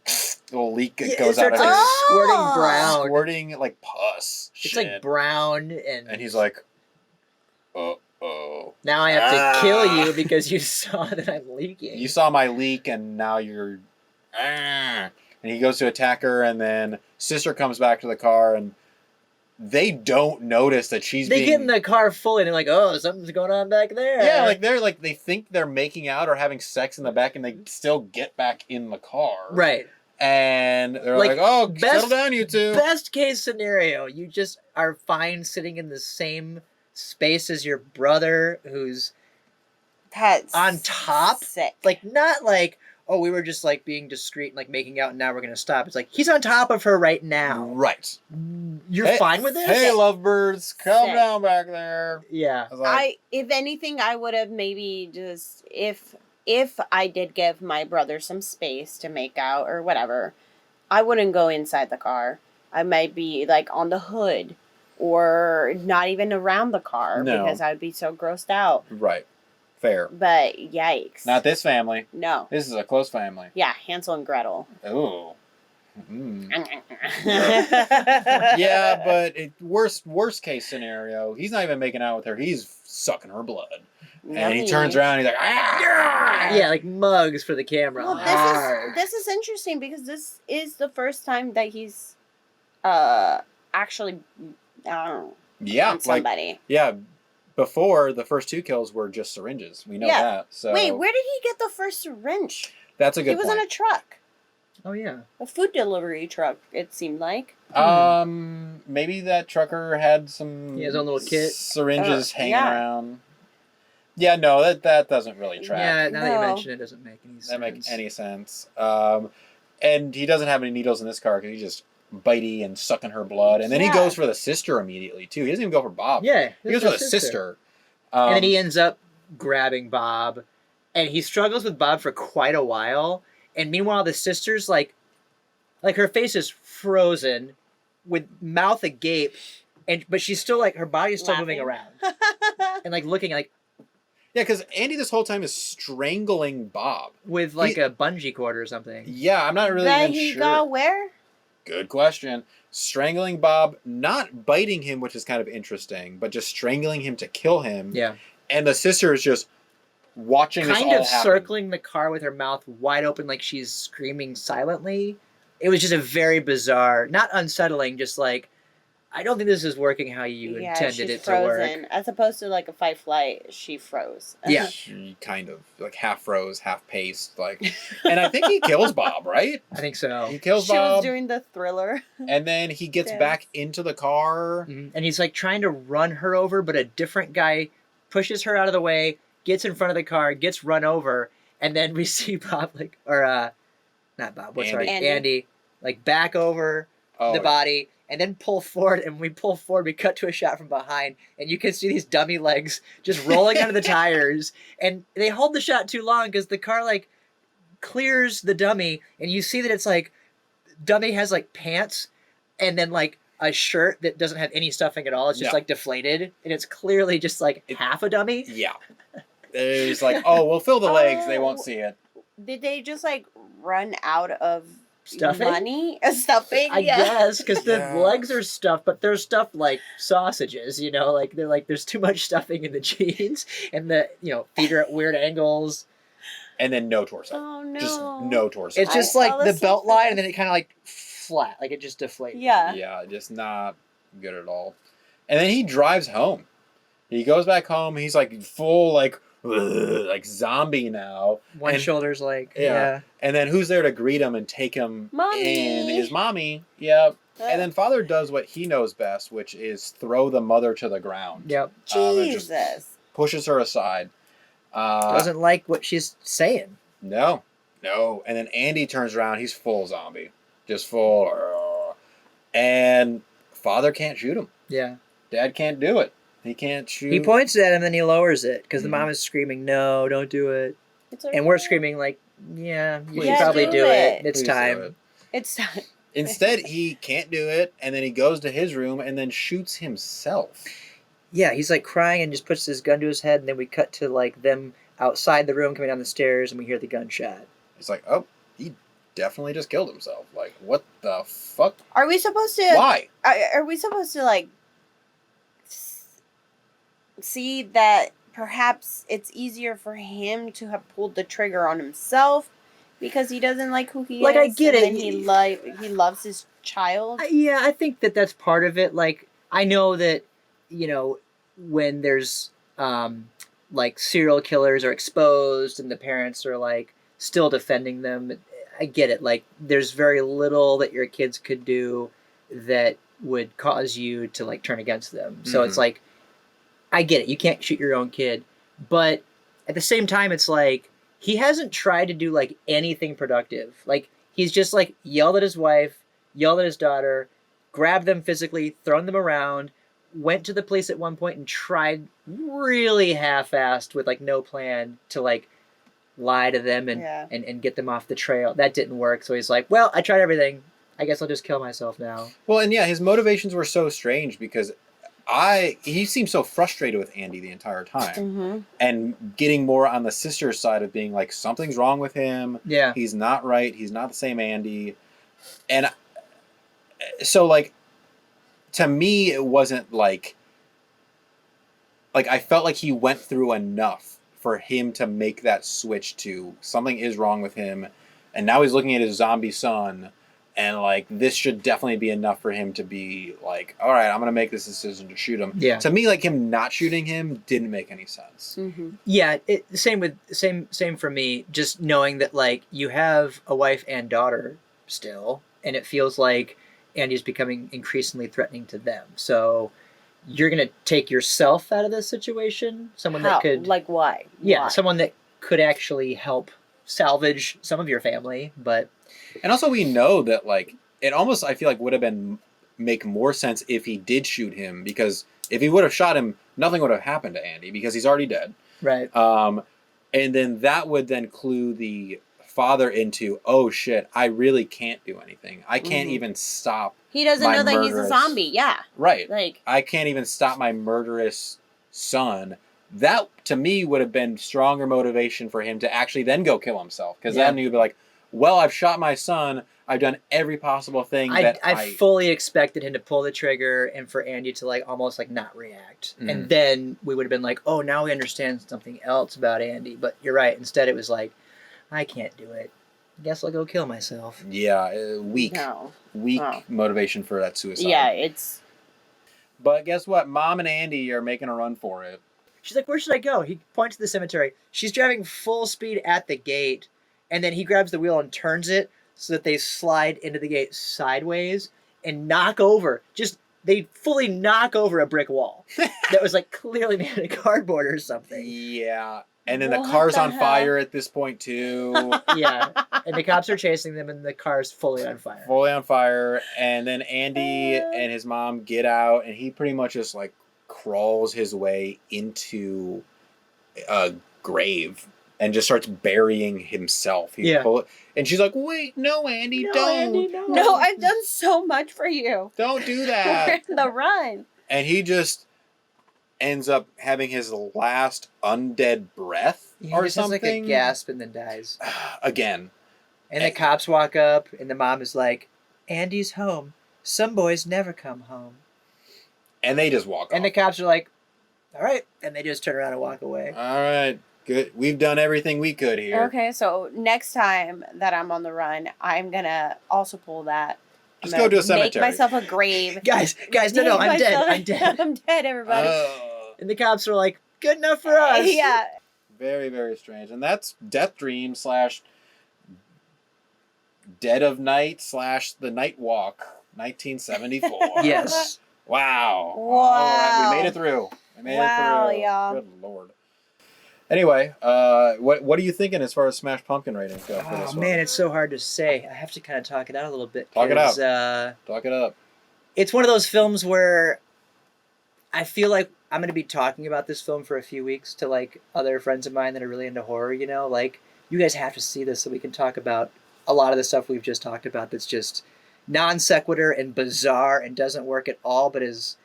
Speaker 2: little leak
Speaker 4: Yeah,
Speaker 2: goes
Speaker 4: it
Speaker 2: out of
Speaker 4: starts,
Speaker 2: his
Speaker 4: like, squirting
Speaker 3: Oh!
Speaker 4: brown.
Speaker 2: squirting like pus.
Speaker 4: It's
Speaker 2: shit.
Speaker 4: like brown and
Speaker 2: And he's like, oh.
Speaker 4: now I have to kill you because you saw that I'm leaking.
Speaker 2: You saw my leak and now you're and he goes to attack her and then sister comes back to the car and they don't notice that she's
Speaker 4: They
Speaker 2: being
Speaker 4: get in the car fully and they're like, oh, something's going on back there.
Speaker 2: yeah, like they're like they think they're making out or having sex in the back and they still get back in the car.
Speaker 4: Right.
Speaker 2: And they're
Speaker 4: Like,
Speaker 2: like, oh,
Speaker 4: best-
Speaker 2: settle down, you two.
Speaker 4: Best case scenario, you just are fine sitting in the same space as your brother who's
Speaker 3: That's
Speaker 4: on top?
Speaker 3: sick.
Speaker 4: like not like, oh, we were just like being discreet and like making out and now we're gonna stop. It's like he's on top of her right now.
Speaker 2: Right.
Speaker 4: You're
Speaker 2: Hey-
Speaker 4: fine with this?
Speaker 2: Hey, lovebirds, calm
Speaker 3: Sick.
Speaker 2: down back there.
Speaker 4: Yeah.
Speaker 2: I was like,
Speaker 3: If anything, I would have maybe just if I did give my brother some space to make out or whatever, I wouldn't go inside the car. I might be like on the hood or not even around the car
Speaker 2: No.
Speaker 3: because I'd be so grossed out.
Speaker 2: right. Fair.
Speaker 3: But yikes.
Speaker 2: Not this family.
Speaker 3: No.
Speaker 2: This is a close family.
Speaker 3: Yeah, Hansel and Gretel.
Speaker 2: Ooh. Mm.
Speaker 3: yeah,
Speaker 2: Yeah, but worst case scenario, he's not even making out with her. He's sucking her blood. And he turns around and he's like, ah!
Speaker 4: Yeah, like mugs for the camera.
Speaker 3: Well,
Speaker 4: Hard.
Speaker 3: this is interesting because this is the first time that he's actually
Speaker 2: Yeah,
Speaker 3: on
Speaker 2: like
Speaker 3: somebody.
Speaker 2: yeah. Before the first 2 kills were just syringes. We know
Speaker 3: Yeah.
Speaker 2: that. So
Speaker 3: Wait, where did he get the first syringe?
Speaker 2: that's a good
Speaker 3: He was
Speaker 2: point.
Speaker 3: in a truck,
Speaker 4: Oh yeah.
Speaker 3: a food delivery truck. It seemed like.
Speaker 2: Maybe that trucker had some
Speaker 4: He has his own little kit.
Speaker 2: syringes hanging
Speaker 3: yeah.
Speaker 2: around. Yeah, no, that doesn't really track.
Speaker 4: Yeah, now that you
Speaker 3: No.
Speaker 4: mention it, doesn't make any sense.
Speaker 2: That makes any sense. And he doesn't have any needles in this car because he's just bitey and sucking her blood. And then he
Speaker 3: Yeah.
Speaker 2: goes for the sister immediately too. He doesn't even go for Bob.
Speaker 4: Yeah.
Speaker 2: he goes for the sister.
Speaker 4: And then he ends up grabbing Bob, and he struggles with Bob for quite a while. And meanwhile, the sister's like her face is frozen, with mouth agape, but she's still like her body's still moving
Speaker 3: Laughing.
Speaker 4: around and like looking like
Speaker 2: Yeah, because Andy this whole time is strangling Bob.
Speaker 4: with like a bungee cord or something.
Speaker 2: Yeah, I'm not really
Speaker 3: that
Speaker 2: even
Speaker 3: he
Speaker 2: sure.
Speaker 3: got where?
Speaker 2: Good question. strangling Bob, not biting him, which is kind of interesting, but just strangling him to kill him.
Speaker 4: Yeah.
Speaker 2: And the sister is just watching this all
Speaker 4: Kind of
Speaker 2: happen.
Speaker 4: circling the car with her mouth wide open like she's screaming silently. It was just a very bizarre, not unsettling, just like, I don't think this is working how you intended it to work.
Speaker 3: As opposed to like a fight flight, she froze.
Speaker 4: Yeah.
Speaker 2: She kind of like half froze, half paced, like, and I think he kills Bob, right?
Speaker 4: I think so.
Speaker 2: He kills
Speaker 3: She
Speaker 2: Bob.
Speaker 3: was doing the Thriller.
Speaker 2: And then he gets
Speaker 3: Yes.
Speaker 2: back into the car.
Speaker 4: And he's like trying to run her over, but a different guy pushes her out of the way, gets in front of the car, gets run over, and then we see Bob not Bob, Andy, like back over the body, and then pull forward, and we pull forward, we cut to a shot from behind, and you can see these dummy legs just rolling under the tires, and they hold the shot too long because the car like clears the dummy, and you see that it's like dummy has like pants and then like a shirt that doesn't have any stuffing at all. It's just like deflated, and it's clearly just like half a dummy.
Speaker 2: Yeah. It's like, oh, we'll fill the legs. They won't see it.
Speaker 3: Did they just like run out of
Speaker 4: Stuffing?
Speaker 3: money? Stuffing?
Speaker 4: I guess, because the legs are stuffed, but they're stuffed like sausages, you know, like they're like, there's too much stuffing in the jeans, and the, you know, feet are at weird angles.
Speaker 2: And then no torso.
Speaker 3: Oh no.
Speaker 2: Just no torso.
Speaker 4: It's just like the belt line, and then it kind of like flat, like it just deflates.
Speaker 3: Yeah.
Speaker 2: Yeah, just not good at all. And then he drives home. He goes back home. He's like full like zombie now.
Speaker 4: One shoulder's like, yeah.
Speaker 2: And then who's there to greet him and take him in? Is mommy. Yep. And then father does what he knows best, which is throw the mother to the ground.
Speaker 4: Yep.
Speaker 3: Jesus.
Speaker 2: Just pushes her aside.
Speaker 4: Doesn't like what she's saying.
Speaker 2: No. And then Andy turns around. He's full zombie. Just full. And father can't shoot him.
Speaker 4: Yeah.
Speaker 2: Dad can't do it. He can't shoot.
Speaker 4: He points at him, then he lowers it because the mom is screaming, "No, don't do it!"
Speaker 3: Okay.
Speaker 4: And we're screaming like, "Yeah, you should
Speaker 3: Yeah,
Speaker 4: probably do it. It's
Speaker 2: Please do
Speaker 4: time."
Speaker 2: it.
Speaker 3: It's time.
Speaker 2: Instead, he can't do it, and then he goes to his room and then shoots himself.
Speaker 4: Yeah, he's like crying and just puts his gun to his head, and then we cut to like them outside the room coming down the stairs, and we hear the gunshot.
Speaker 2: It's like, oh, he definitely just killed himself. Like, what the fuck?
Speaker 3: Are we supposed to?
Speaker 2: Why?
Speaker 3: Are we supposed to like see that perhaps it's easier for him to have pulled the trigger on himself because he doesn't like who he is?
Speaker 4: Like, I get it.
Speaker 3: And he loves his child.
Speaker 4: Yeah, I think that that's part of it. Like, I know that, you know, when there's like serial killers are exposed and the parents are like still defending them, I get it. Like, there's very little that your kids could do that would cause you to like turn against them. So it's like, I get it. You can't shoot your own kid, but at the same time, it's like he hasn't tried to do like anything productive. Like, he's just like yelled at his wife, yelled at his daughter, grabbed them physically, thrown them around, went to the police at one point and tried really half-assed with like no plan to like lie to them and get them off the trail. That didn't work. So he's like, well, I tried everything. I guess I'll just kill myself now.
Speaker 2: Well, and yeah, his motivations were so strange because he seemed so frustrated with Andy the entire time, and getting more on the sister's side of being like, something's wrong with him.
Speaker 4: Yeah,
Speaker 2: he's not right. He's not the same Andy, and so like, to me, it wasn't like I felt like he went through enough for him to make that switch to something is wrong with him, and now he's looking at his zombie son. And, like, this should definitely be enough for him to be like, all right, I'm going to make this decision to shoot him.
Speaker 4: Yeah.
Speaker 2: To me, like, him not shooting him didn't make any sense.
Speaker 4: Yeah, same for me. Just knowing that, like, you have a wife and daughter still, and it feels like Andy's becoming increasingly threatening to them. So you're going to take yourself out of this situation? Someone that could...
Speaker 3: Like, why?
Speaker 4: Yeah,
Speaker 3: Why?
Speaker 4: Someone that could actually help salvage some of your family, but...
Speaker 2: And also we know that, like, it almost, I feel like, would have make more sense if he did shoot him, because if he would have shot him, nothing would have happened to Andy, because he's already dead.
Speaker 4: Right.
Speaker 2: And then that would then clue the father into, oh shit, I really can't do anything. I can't even stop.
Speaker 3: He doesn't know that he's a zombie. Yeah.
Speaker 2: Right.
Speaker 3: Like,
Speaker 2: I can't even stop my murderous son. That, to me, would have been stronger motivation for him to actually then go kill himself. Because then he'd be like, well, I've shot my son. I've done every possible thing
Speaker 4: I fully expected him to pull the trigger and for Andy to like almost like not react.
Speaker 2: Mhm.
Speaker 4: And then we would have been like, oh, now we understand something else about Andy. But you're right. Instead, it was like, I can't do it. Guess I'll go kill myself.
Speaker 2: Yeah, weak
Speaker 3: No.
Speaker 2: motivation for that suicide.
Speaker 3: Yeah, it's...
Speaker 2: But guess what? Mom and Andy are making a run for it.
Speaker 4: She's like, where should I go? He points to the cemetery. She's driving full speed at the gate. And then he grabs the wheel and turns it so that they slide into the gate sideways and knock over. They fully knock over a brick wall that was like clearly made of cardboard or something.
Speaker 2: Yeah. And then the
Speaker 3: What
Speaker 2: car's
Speaker 3: the
Speaker 2: on
Speaker 3: hell?
Speaker 2: fire at this point, too.
Speaker 4: Yeah. And the cops are chasing them and the car's fully on fire.
Speaker 2: Fully on fire. And then Andy and his mom get out, and he pretty much just like crawls his way into a grave and just starts burying himself. And she's like, wait, no, Andy,
Speaker 4: No,
Speaker 2: don't.
Speaker 4: Andy, no.
Speaker 3: No, I've done so much for you.
Speaker 2: Don't do
Speaker 3: We're
Speaker 2: that.
Speaker 3: in the run.
Speaker 2: And he just ends up having his last undead breath
Speaker 4: He
Speaker 2: or
Speaker 4: just
Speaker 2: something.
Speaker 4: has like a gasp and then dies.
Speaker 2: Again.
Speaker 4: And the cops walk up and the mom is like, Andy's home. Some boys never come home.
Speaker 2: And they just walk
Speaker 4: And the
Speaker 2: off.
Speaker 4: cops are like, all right. And they just turn around and walk away.
Speaker 2: All right. Good. We've done everything we could here.
Speaker 3: Okay, so next time that I'm on the run, I'm gonna also pull that.
Speaker 2: Just go to a
Speaker 3: Make
Speaker 2: cemetery.
Speaker 3: myself a grave.
Speaker 4: Guys, no, I'm
Speaker 3: Make
Speaker 4: dead.
Speaker 3: myself-
Speaker 4: I'm dead.
Speaker 3: I'm dead, everybody.
Speaker 4: And the cops are like, good enough for us.
Speaker 3: Yeah.
Speaker 2: Very, very strange. And that's Deathdream / Dead of Night / The Night Walk, 1974.
Speaker 4: Yes.
Speaker 2: Wow.
Speaker 3: Wow.
Speaker 2: All right, we made it through.
Speaker 3: Wow, y'all.
Speaker 2: Good Lord. Anyway, what are you thinking as far as Smash Pumpkin ratings go for this
Speaker 4: Oh,
Speaker 2: one?
Speaker 4: man, it's so hard to say. I have to kind of talk it out a little bit.
Speaker 2: Talk it
Speaker 4: 'cause,
Speaker 2: Talk it up.
Speaker 4: It's one of those films where I feel like I'm going to be talking about this film for a few weeks to like other friends of mine that are really into horror, you know, like you guys have to see this so we can talk about a lot of the stuff we've just talked about that's just non sequitur and bizarre and doesn't work at all, but is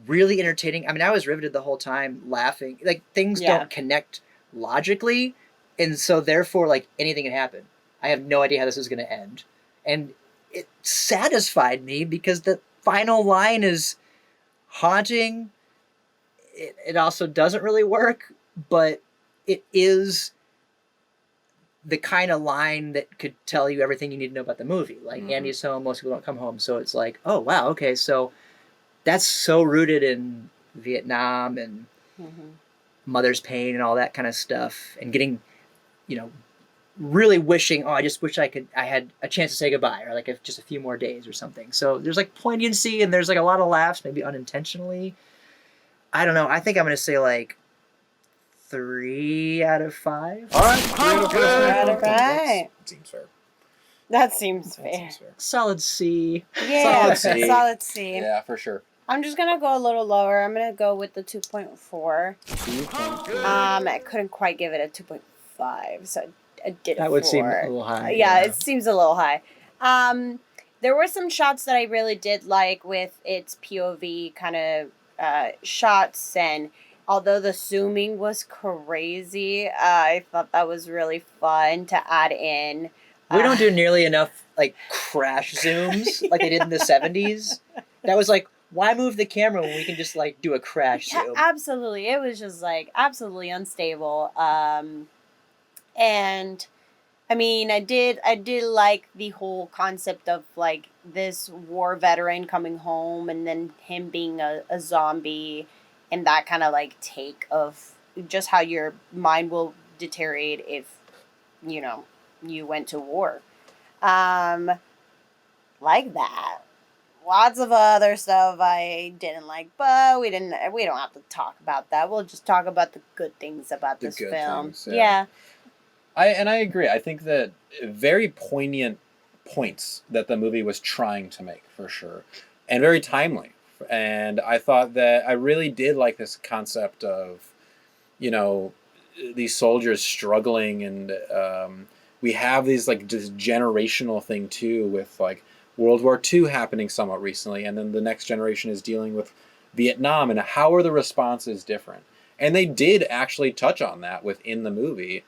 Speaker 4: really entertaining. I mean, I was riveted the whole time laughing. Like things
Speaker 3: Yeah.
Speaker 4: don't connect logically, and so therefore like anything can happen. I have no idea how this is going to end. And it satisfied me because the final line is haunting. It also doesn't really work, but it is the kind of line that could tell you everything you need to know about the movie. Like
Speaker 2: Mhm.
Speaker 4: Andy's home, most people don't come home, so it's like, oh wow, okay, so that's so rooted in Vietnam and
Speaker 3: Mhm.
Speaker 4: mother's pain and all that kind of stuff, and getting, you know, really wishing, oh, I just wish I had a chance to say goodbye, or like just a few more days or something. So there's like poignancy and there's like a lot of laughs, maybe unintentionally. I don't know. I think I'm gonna say like 3 out of 5.
Speaker 2: All right. 3 out of 5.
Speaker 3: All right.
Speaker 2: That seems fair.
Speaker 3: That seems
Speaker 2: That
Speaker 3: fair.
Speaker 2: seems fair.
Speaker 4: Solid C.
Speaker 3: Yeah,
Speaker 2: Solid C.
Speaker 3: solid C.
Speaker 2: Yeah, for sure.
Speaker 3: I'm just gonna go a little lower. I'm gonna go with the 2.4.
Speaker 2: 2.4.
Speaker 3: I couldn't quite give it a 2.5, so I did a
Speaker 4: That would
Speaker 3: 4.
Speaker 4: seem a little high.
Speaker 3: Yeah, it seems a little high. There were some shots that I really did like with its POV kind of shots, and although the zooming was crazy, I thought that was really fun to add in.
Speaker 4: We don't do nearly enough like crash zooms like they did in the 70s. That was like, why move the camera when we can just like do a crash
Speaker 3: Yeah,
Speaker 4: zoom?
Speaker 3: absolutely. It was just like absolutely unstable. And I mean, I did like the whole concept of like this war veteran coming home and then him being a zombie, and that kind of like take of just how your mind will deteriorate if, you know, you went to war. Like that. Lots of other stuff I didn't like, but we don't have to talk about that. We'll just talk about the good things about
Speaker 2: The
Speaker 3: this
Speaker 2: good
Speaker 3: film.
Speaker 2: things, yeah.
Speaker 3: Yeah.
Speaker 2: I agree. I think that very poignant points that the movie was trying to make, for sure, and very timely. And I thought that I really did like this concept of, you know, these soldiers struggling, and we have these like this generational thing too with like World War II happening somewhat recently, and then the next generation is dealing with Vietnam, and how are the responses different? And they did actually touch on that within the movie.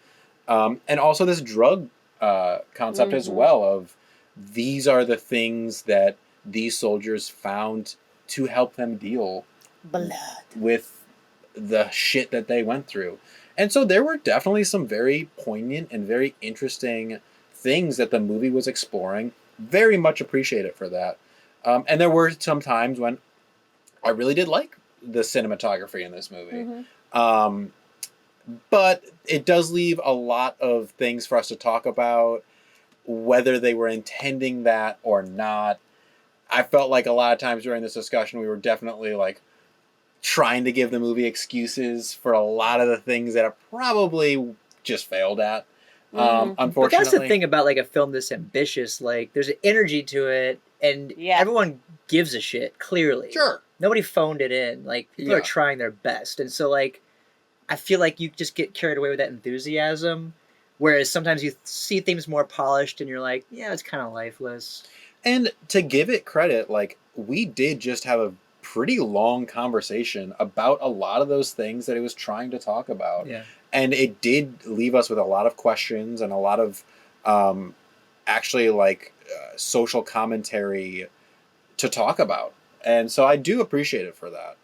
Speaker 2: And also this drug concept as well of these are the things that these soldiers found to help them deal with the shit that they went through. And so there were definitely some very poignant and very interesting things that the movie was exploring. Very much appreciate it for that. And there were some times when I really did like the cinematography in this movie. But it does leave a lot of things for us to talk about, whether they were intending that or not. I felt like a lot of times during this discussion, we were definitely like trying to give the movie excuses for a lot of the things that it probably just failed at. Unfortunately.
Speaker 4: But that's the thing about like a film this ambitious. Like, there's an energy to it, and everyone gives a shit, clearly.
Speaker 2: Sure.
Speaker 4: Nobody phoned it in. Like, people are trying their best. And so, like, I feel like you just get carried away with that enthusiasm, whereas sometimes you see things more polished and you're like, yeah, it's kind of lifeless.
Speaker 2: And to give it credit, like, we did just have a pretty long conversation about a lot of those things that it was trying to talk about.
Speaker 4: Yeah.
Speaker 2: And it did leave us with a lot of questions and a lot of actually like social commentary to talk about. And so I do appreciate it for that.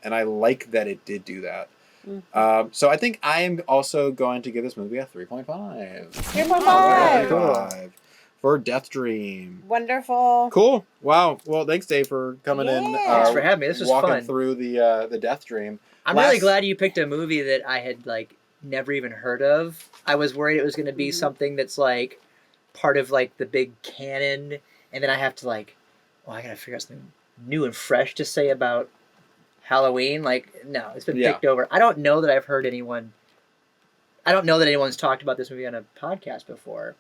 Speaker 2: And I like that it did do that. So I think I am also going to give this movie a 3.5.
Speaker 3: 3.5.
Speaker 2: Cool. For Deathdream.
Speaker 3: Wonderful.
Speaker 2: Cool. Wow. Well, thanks, Dave, for coming in.
Speaker 4: Thanks for having me. This was
Speaker 2: walking
Speaker 4: fun.
Speaker 2: Through the Deathdream.
Speaker 4: I'm really glad you picked a movie that I had like never even heard of. I was worried it was going to be something that's like part of like the big canon, and then I have to like, I gotta figure out something new and fresh to say about Halloween. Like, no, it's been picked over. I don't know that I've heard anyone. I don't know that anyone's talked about this movie on a podcast before.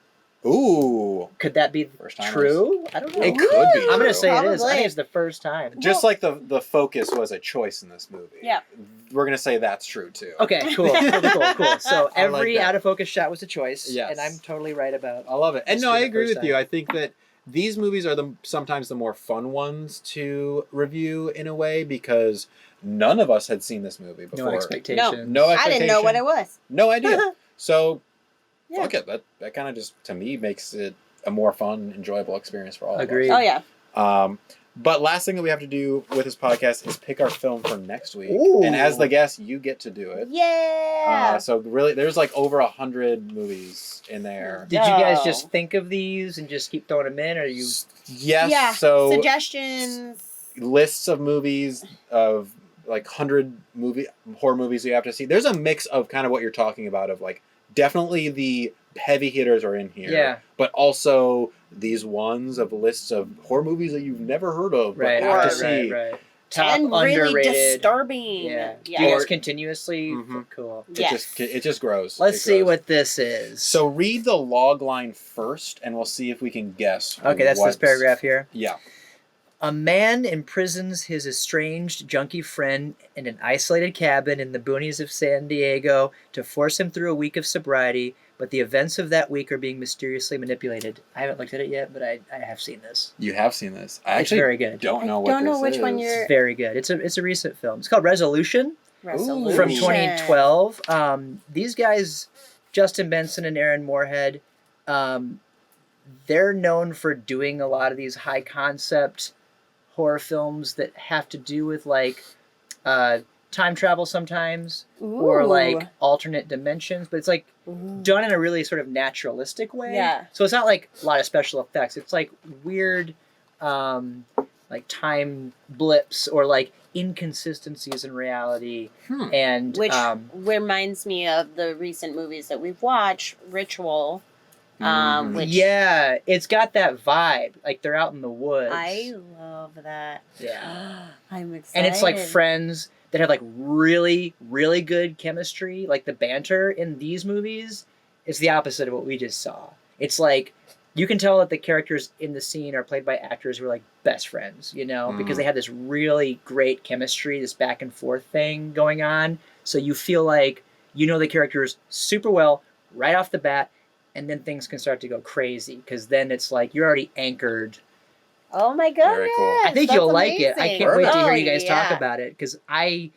Speaker 2: Ooh.
Speaker 4: Could that be true? I don't know.
Speaker 2: It could be.
Speaker 4: I'm going to say
Speaker 3: Probably.
Speaker 4: it is. I think it's the first time.
Speaker 2: Just like the focus was a choice in this movie.
Speaker 3: Yeah.
Speaker 2: We're going to say that's true, too.
Speaker 4: Okay, cool. So
Speaker 2: I like
Speaker 4: every
Speaker 2: that.
Speaker 4: out of focus shot was a choice.
Speaker 2: Yes.
Speaker 4: And I'm totally right about
Speaker 2: I love it. And
Speaker 4: this
Speaker 2: no,
Speaker 4: being
Speaker 2: I
Speaker 4: the
Speaker 2: agree
Speaker 4: first
Speaker 2: with you.
Speaker 4: time.
Speaker 2: I think that these movies are sometimes the more fun ones to review in a way because none of us had seen this movie before.
Speaker 4: no expectations.
Speaker 2: No
Speaker 3: I
Speaker 2: expectation.
Speaker 3: didn't know what it was.
Speaker 2: No idea. So,
Speaker 3: Yeah.
Speaker 2: fuck it. That kind of just, to me, makes it a more fun, enjoyable experience for all
Speaker 4: Agreed.
Speaker 3: Oh, yeah.
Speaker 2: of us. But last thing that we have to do with this podcast is pick our film for next week.
Speaker 4: Ooh.
Speaker 2: And as the guest, you get to do it.
Speaker 3: Yeah.
Speaker 2: So really, there's like over 100 movies in there.
Speaker 4: Did you guys just think of these and just keep throwing them in, or you?
Speaker 2: Yes.
Speaker 3: Yeah.
Speaker 2: So
Speaker 3: Suggestions.
Speaker 2: lists of movies of like 100 horror movies you have to see. There's a mix of kind of what you're talking about of like definitely the heavy hitters are in here.
Speaker 4: Yeah.
Speaker 2: But also these ones of lists of horror movies that you've never heard of.
Speaker 4: Right.
Speaker 2: But have to
Speaker 3: Right,
Speaker 2: see.
Speaker 4: Right. Top
Speaker 3: And really
Speaker 4: underrated.
Speaker 3: disturbing.
Speaker 4: Yeah.
Speaker 3: Yeah.
Speaker 4: Do you guys continuously?
Speaker 2: Mhm.
Speaker 4: Cool.
Speaker 3: Yes.
Speaker 2: It just grows.
Speaker 4: Let's
Speaker 2: It
Speaker 4: see
Speaker 2: grows.
Speaker 4: what this is.
Speaker 2: So read the log line first, and we'll see if we can guess.
Speaker 4: Okay, that's this
Speaker 2: what's-
Speaker 4: paragraph here.
Speaker 2: Yeah.
Speaker 4: A man imprisons his estranged junkie friend in an isolated cabin in the boonies of San Diego to force him through a week of sobriety, but the events of that week are being mysteriously manipulated. I haven't looked at it yet, but I have seen this.
Speaker 2: You have seen this. I
Speaker 4: It's
Speaker 2: actually
Speaker 4: very good.
Speaker 2: don't know
Speaker 3: I
Speaker 2: what
Speaker 3: don't know
Speaker 2: this
Speaker 3: which
Speaker 2: is.
Speaker 3: one you're-
Speaker 4: It's very good. It's a recent film. It's called Resolution.
Speaker 3: Resolution.
Speaker 4: From 2012. These guys, Justin Benson and Aaron Moorhead, they're known for doing a lot of these high concept horror films that have to do with like time travel sometimes or like alternate dimensions, but it's like done in a really sort of naturalistic way.
Speaker 3: Yeah.
Speaker 4: So it's not like a lot of special effects. It's like weird like time blips or like inconsistencies in reality. And
Speaker 3: Which reminds me of the recent movies that we've watched, Ritual. Which
Speaker 4: yeah, it's got that vibe. Like they're out in the woods.
Speaker 3: I love that.
Speaker 4: Yeah.
Speaker 3: I'm excited.
Speaker 4: And it's like friends that have like really, really good chemistry. Like the banter in these movies is the opposite of what we just saw. It's like you can tell that the characters in the scene are played by actors who are like best friends, you know, because they have this really great chemistry, this back and forth thing going on. So you feel like you know the characters super well right off the bat. And then things can start to go crazy because then it's like you're already anchored.
Speaker 3: Oh my goodness.
Speaker 2: Very cool.
Speaker 4: I think
Speaker 3: that's
Speaker 4: you'll like it. I
Speaker 3: amazing.
Speaker 4: can't wait to hear
Speaker 3: Oh,
Speaker 4: you guys talk
Speaker 3: yeah.
Speaker 4: about it because I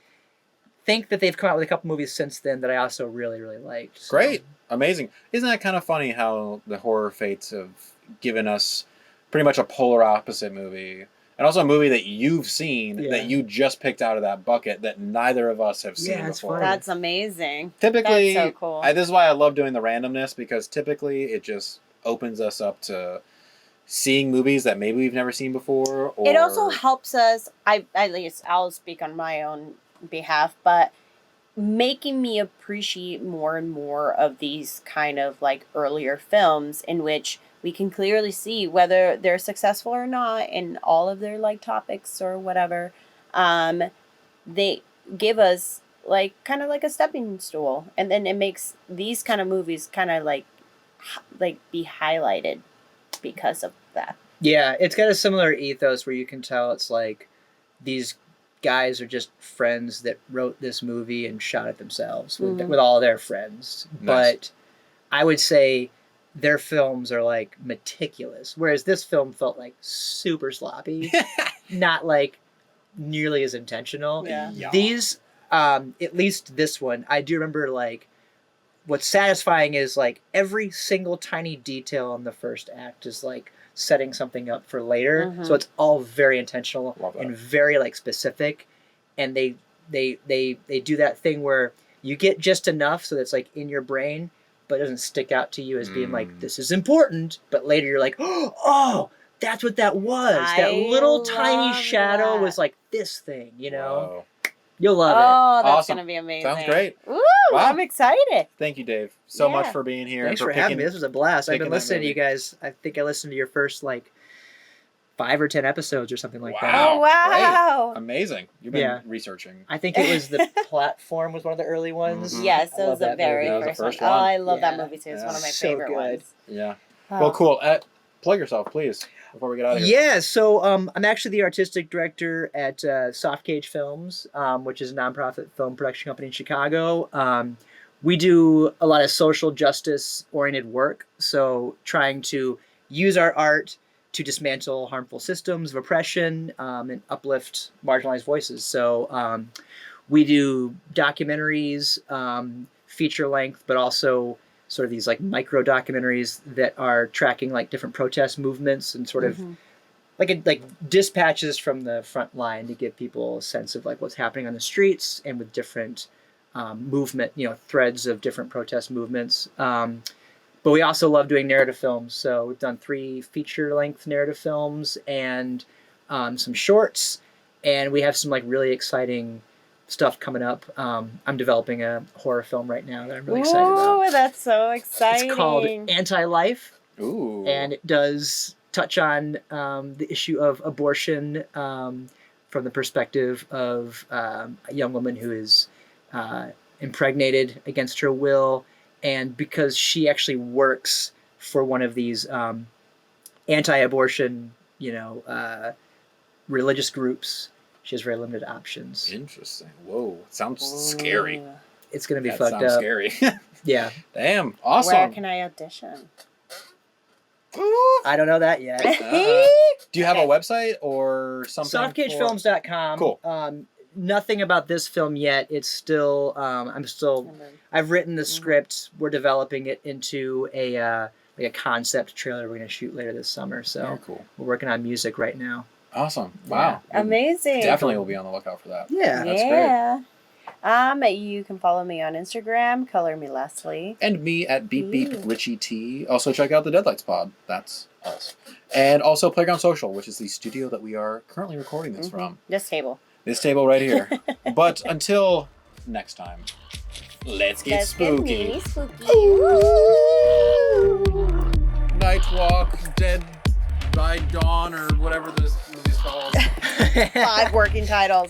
Speaker 4: think that they've come out with a couple movies since then that I also really, really liked. So.
Speaker 2: Great. Amazing. Isn't that kind of funny how the horror fates have given us pretty much a polar opposite movie? And also a movie that you've seen that you just picked out of that bucket that neither of us have seen before.
Speaker 4: Funny.
Speaker 3: That's amazing.
Speaker 2: Typically,
Speaker 3: that's so cool.
Speaker 2: This is why I love doing the randomness, because typically it just opens us up to seeing movies that maybe we've never seen before. Or...
Speaker 3: It also helps us, at least I'll speak on my own behalf, but making me appreciate more and more of these kind of like earlier films in which we can clearly see whether they're successful or not in all of their like topics or whatever. They give us like kind of like a stepping stool, and then it makes these kind of movies kind of like be highlighted because of that.
Speaker 4: Yeah, it's got a similar ethos where you can tell it's like these guys are just friends that wrote this movie and shot it themselves with all their friends. Nice. But I would say their films are like meticulous, whereas this film felt like super sloppy, not like nearly as intentional.
Speaker 3: Yeah.
Speaker 4: These, at least this one, I do remember like what's satisfying is like every single tiny detail in the first act is like setting something up for later. So it's all very intentional and very like specific, and they do that thing where you get just enough so that's like in your brain, but it doesn't stick out to you as being like, this is important. But later you're like, oh, that's what that was. That little tiny shadow was like this thing, you know?
Speaker 2: Whoa.
Speaker 4: You'll love it.
Speaker 3: Oh, that's
Speaker 2: Awesome.
Speaker 3: going to be amazing.
Speaker 2: Sounds great.
Speaker 3: Ooh,
Speaker 2: Wow.
Speaker 3: I'm excited.
Speaker 2: Thank you, Dave, so much for being here.
Speaker 4: Thanks for having me. This was a blast. I've been
Speaker 2: picking that
Speaker 4: listening to you
Speaker 2: movie.
Speaker 4: guys. I think I listened to your first like 5 or 10 episodes or something like that.
Speaker 3: Oh, wow.
Speaker 2: Great. Amazing. You've been researching.
Speaker 4: I think it was The Platform was one of the early ones.
Speaker 3: Yes,
Speaker 4: I
Speaker 3: it
Speaker 4: love
Speaker 3: was the
Speaker 4: that
Speaker 3: very
Speaker 4: movie.
Speaker 2: That was the
Speaker 3: first
Speaker 2: first
Speaker 3: one.
Speaker 2: one.
Speaker 3: Oh, I love that
Speaker 4: Yeah.
Speaker 3: movie too. It's
Speaker 2: Yeah.
Speaker 3: one of my
Speaker 4: So
Speaker 3: favorite
Speaker 4: good.
Speaker 3: ones.
Speaker 2: Yeah.
Speaker 3: Oh.
Speaker 2: Well, cool. Plug yourself, please, before we get out of here.
Speaker 4: Yeah, so I'm actually the artistic director at Soft Cage Films, which is a nonprofit film production company in Chicago. We do a lot of social justice-oriented work, so trying to use our art to dismantle harmful systems of oppression and uplift marginalized voices. So we do documentaries, feature length, but also sort of these like micro documentaries that are tracking like different protest movements and sort of like dispatches from the front line to give people a sense of like what's happening on the streets and with different movement, threads of different protest movements. But we also love doing narrative films. So we've done 3 feature-length narrative films and some shorts, and we have some like really exciting stuff coming up. I'm developing a horror film right now that I'm really excited about.
Speaker 3: Oh, that's so exciting.
Speaker 4: It's called Anti-Life.
Speaker 2: Ooh.
Speaker 4: And it does touch on the issue of abortion from the perspective of a young woman who is impregnated against her will, and because she actually works for one of these anti-abortion, religious groups, she has very limited options.
Speaker 2: Interesting. Whoa. Sounds scary.
Speaker 4: It's going to be
Speaker 2: That
Speaker 4: fucked
Speaker 2: sounds
Speaker 4: up.
Speaker 2: scary.
Speaker 4: Yeah.
Speaker 2: Damn. Awesome.
Speaker 3: Where can I audition?
Speaker 4: I don't know that yet.
Speaker 2: Do you have a website or something?
Speaker 4: Softcagefilms.com.
Speaker 2: Cool.
Speaker 4: Nothing about this film yet. It's still, I've written the script. We're developing it into a concept trailer we're going to shoot later this summer. So
Speaker 2: Very cool.
Speaker 4: We're working on music right now.
Speaker 2: Awesome. Wow.
Speaker 3: Amazing.
Speaker 2: Definitely will be on the lookout for that.
Speaker 4: Yeah.
Speaker 2: That's great.
Speaker 3: You can follow me on Instagram, Color Me Leslie.
Speaker 2: And me at Beep Beep Richie T. Also check out the Deadlights pod. That's us. And also Playground Social, which is the studio that we are currently recording this from.
Speaker 3: This table.
Speaker 2: This table right here. But until next time, let's get spooky.
Speaker 3: Get spooky.
Speaker 2: Night Walk, Dead by Dawn, or whatever this movie's called.
Speaker 3: 5 working titles.